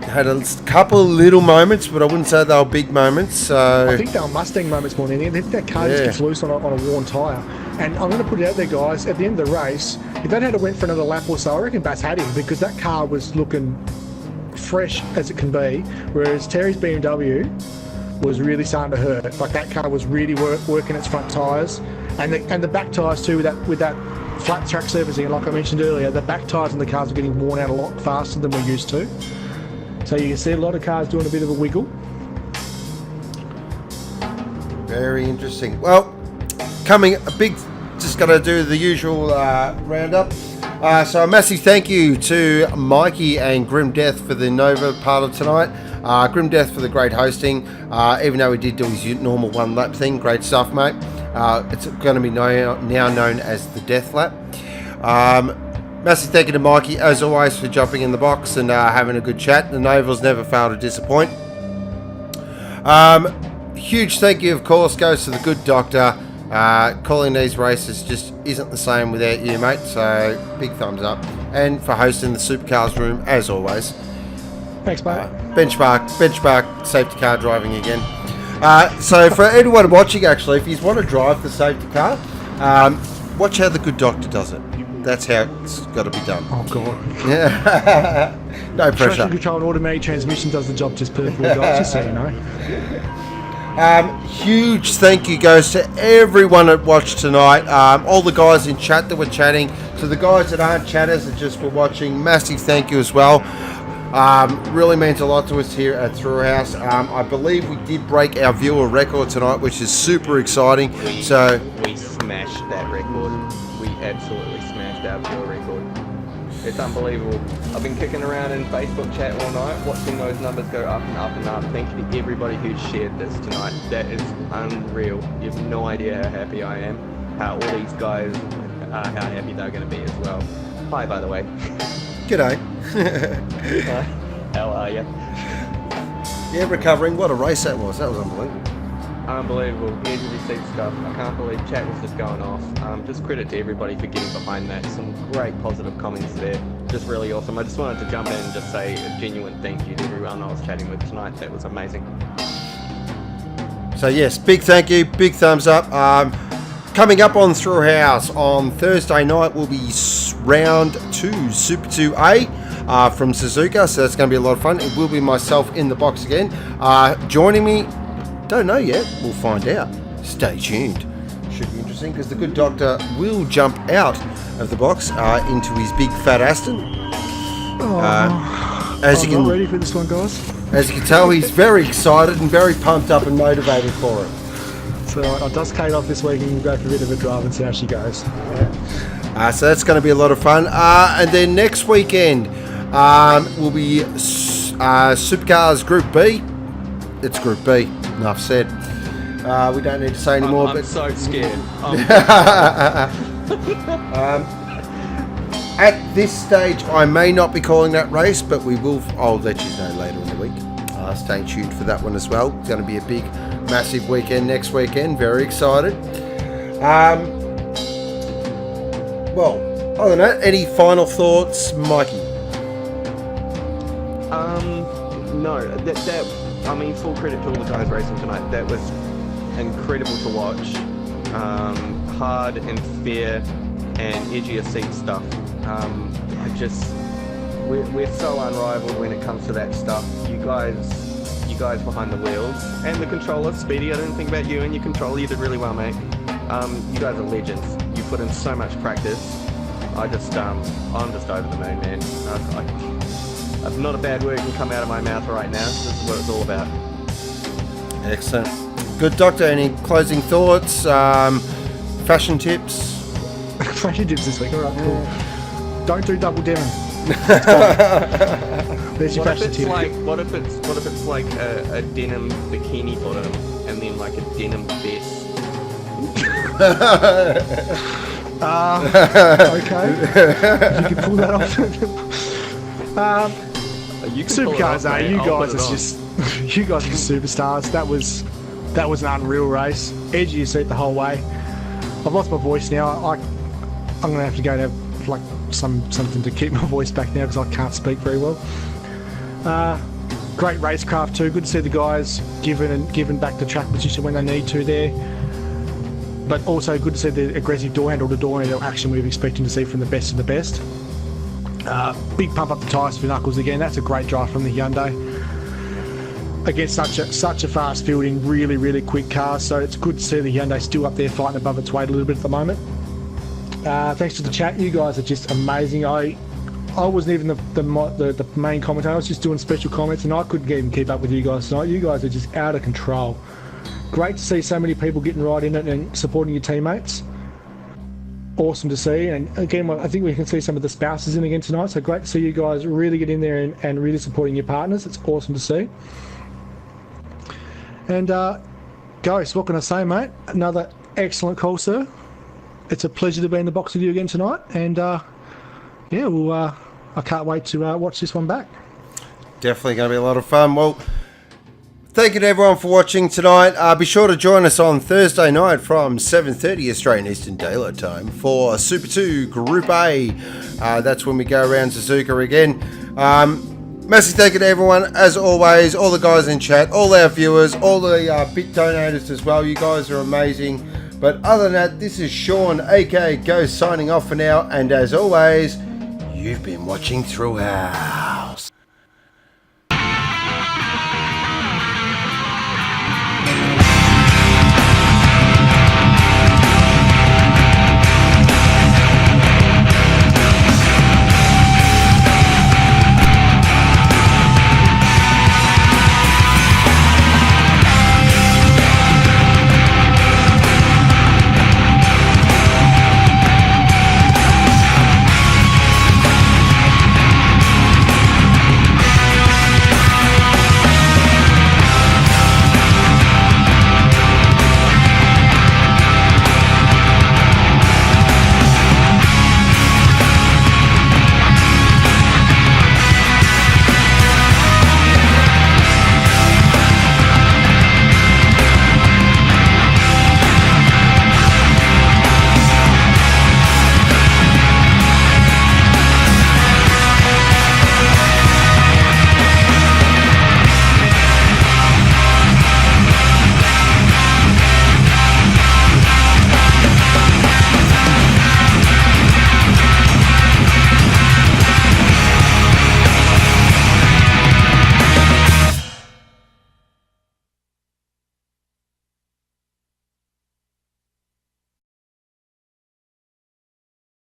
Had a couple of little moments, but I wouldn't say they were big moments. So I think they were Mustang moments more than anything. I think that car just gets loose on a worn tyre. And I'm going to put it out there, guys, at the end of the race, if that had went for another lap or so, I reckon Bass had him because that car was looking fresh as it can be, whereas Terry's BMW was really starting to hurt. Like that car was really working its front tyres and the back tyres too with that flat track surfacing. And like I mentioned earlier, the back tyres in the cars are getting worn out a lot faster than we're used to. So you can see a lot of cars doing a bit of a wiggle. very interesting. Well, just going to do the usual roundup. So a massive thank you to Mikey and Grim Death for the Nova part of tonight. Grim Death for the great hosting, even though he did do his normal one lap thing. Great stuff, mate. It's going to be now known as the Death Lap. Massive thank you to Mikey, as always, for jumping in the box and having a good chat. The Novals never fail to disappoint. Huge thank you, of course, goes to the good doctor. Calling these races just isn't the same without you, mate, so big thumbs up. And for hosting the Supercars room, as always. Thanks, mate. Benchmark safety car driving again. So for anyone watching, actually, if you want to drive the safety car, watch how the good doctor does it. That's how it's got to be done. Oh, God. Yeah. No pressure. Traction control and automatic transmission does the job just perfectly, guys, just so you know. Huge thank you goes to everyone that watched tonight. All the guys in chat that were chatting. To the guys that aren't chatters that just were watching, massive thank you as well. Really means a lot to us here at Thrillhouse. I believe we did break our viewer record tonight, which is super exciting. We smashed that record. We absolutely smashed our viewer record. It's unbelievable. I've been kicking around in Facebook chat all night, watching those numbers go up and up and up. Thank you to everybody who shared this tonight. That is unreal. You have no idea how happy I am. How all these guys, how happy they're going to be as well. Hi, by the way. G'day. How are you? Yeah, recovering. What a race that was. That was unbelievable. Unbelievable. Edge of your seat stuff. I can't believe chat was just going off. Just credit to everybody for getting behind that. Some great positive comments there. Just really awesome. I just wanted to jump in and just say a genuine thank you to everyone I was chatting with tonight. That was amazing. So yes, big thank you, big thumbs up. Coming up on Thrillhouse on Thursday night will be round 2, Super 2A from Suzuka. So that's going to be a lot of fun. It will be myself in the box again. Joining me, don't know yet. We'll find out. Stay tuned. Should be interesting because the good doctor will jump out of the box into his big fat Aston. I'm not ready for this one, guys. As you can tell, he's very excited and very pumped up and motivated for it. So I'll dust Kate off this week and we'll go for a bit of a drive and see how she goes. So that's going to be a lot of fun. And then next weekend, will be Supercars Group B. It's Group B, enough said. We don't need to say any more. I'm so scared. At this stage, I may not be calling that race, but I'll let you know later in the week. Stay tuned for that one as well. It's going to be a big, massive weekend next weekend. Very excited. Well, other than that, any final thoughts, Mikey? No. I mean, full credit to all the guys racing tonight. That was incredible to watch. Hard and fair and edgy of seat stuff. We're so unrivaled when it comes to that stuff. You guys behind the wheels and the controller, Speedy. I didn't think about you and your controller. You did really well, mate. You guys are legends. You put in so much practice. I'm just over the moon, man. I've not a bad word can come out of my mouth right now. This is what it's all about. Excellent. Good, Doctor. Any closing thoughts? Fashion tips? Fashion tips this week. All right, cool. Don't do double denim. There's your fashion tip. What if it's like a denim bikini bottom and then like a denim vest? Okay. You can pull that off. Supercars, you guys are just you guys are superstars. That was an unreal race. Edgy seat the whole way. I've lost my voice now. I'm gonna have to go to like something to keep my voice back now because I can't speak very well. Great racecraft too. Good to see the guys giving back the track position when they need to there. But also good to see the aggressive door handle to door handle action we're expecting to see from the best of the best. Big pump up the tyres for Knuckles again. That's a great drive from the Hyundai against such a fast fielding, really, really quick car. So it's good to see the Hyundai still up there fighting above its weight a little bit at the moment. Thanks to the chat. You guys are just amazing. I wasn't even the main commentator. I was just doing special comments and I couldn't even keep up with you guys tonight. You guys are just out of control. Great to see so many people getting right in it and supporting your teammates. Awesome to see. And again, I think we can see some of the spouses in again tonight. So great to see you guys really get in there and really supporting your partners. It's awesome to see. And Ghost, what can I say, mate? Another excellent call, sir. It's a pleasure to be in the box with you again tonight. And I can't wait to watch this one back. Definitely going to be a lot of fun. Well, thank you to everyone for watching tonight. Be sure to join us on Thursday night from 7:30 Australian Eastern Daylight Time for Super 2 Group A. That's when we go around Suzuka again. Massive thank you to everyone, as always, all the guys in chat, all our viewers, all the bit donators as well. You guys are amazing. But other than that, this is Sean, aka Ghost, signing off for now. And as always, you've been watching Thrillhouse.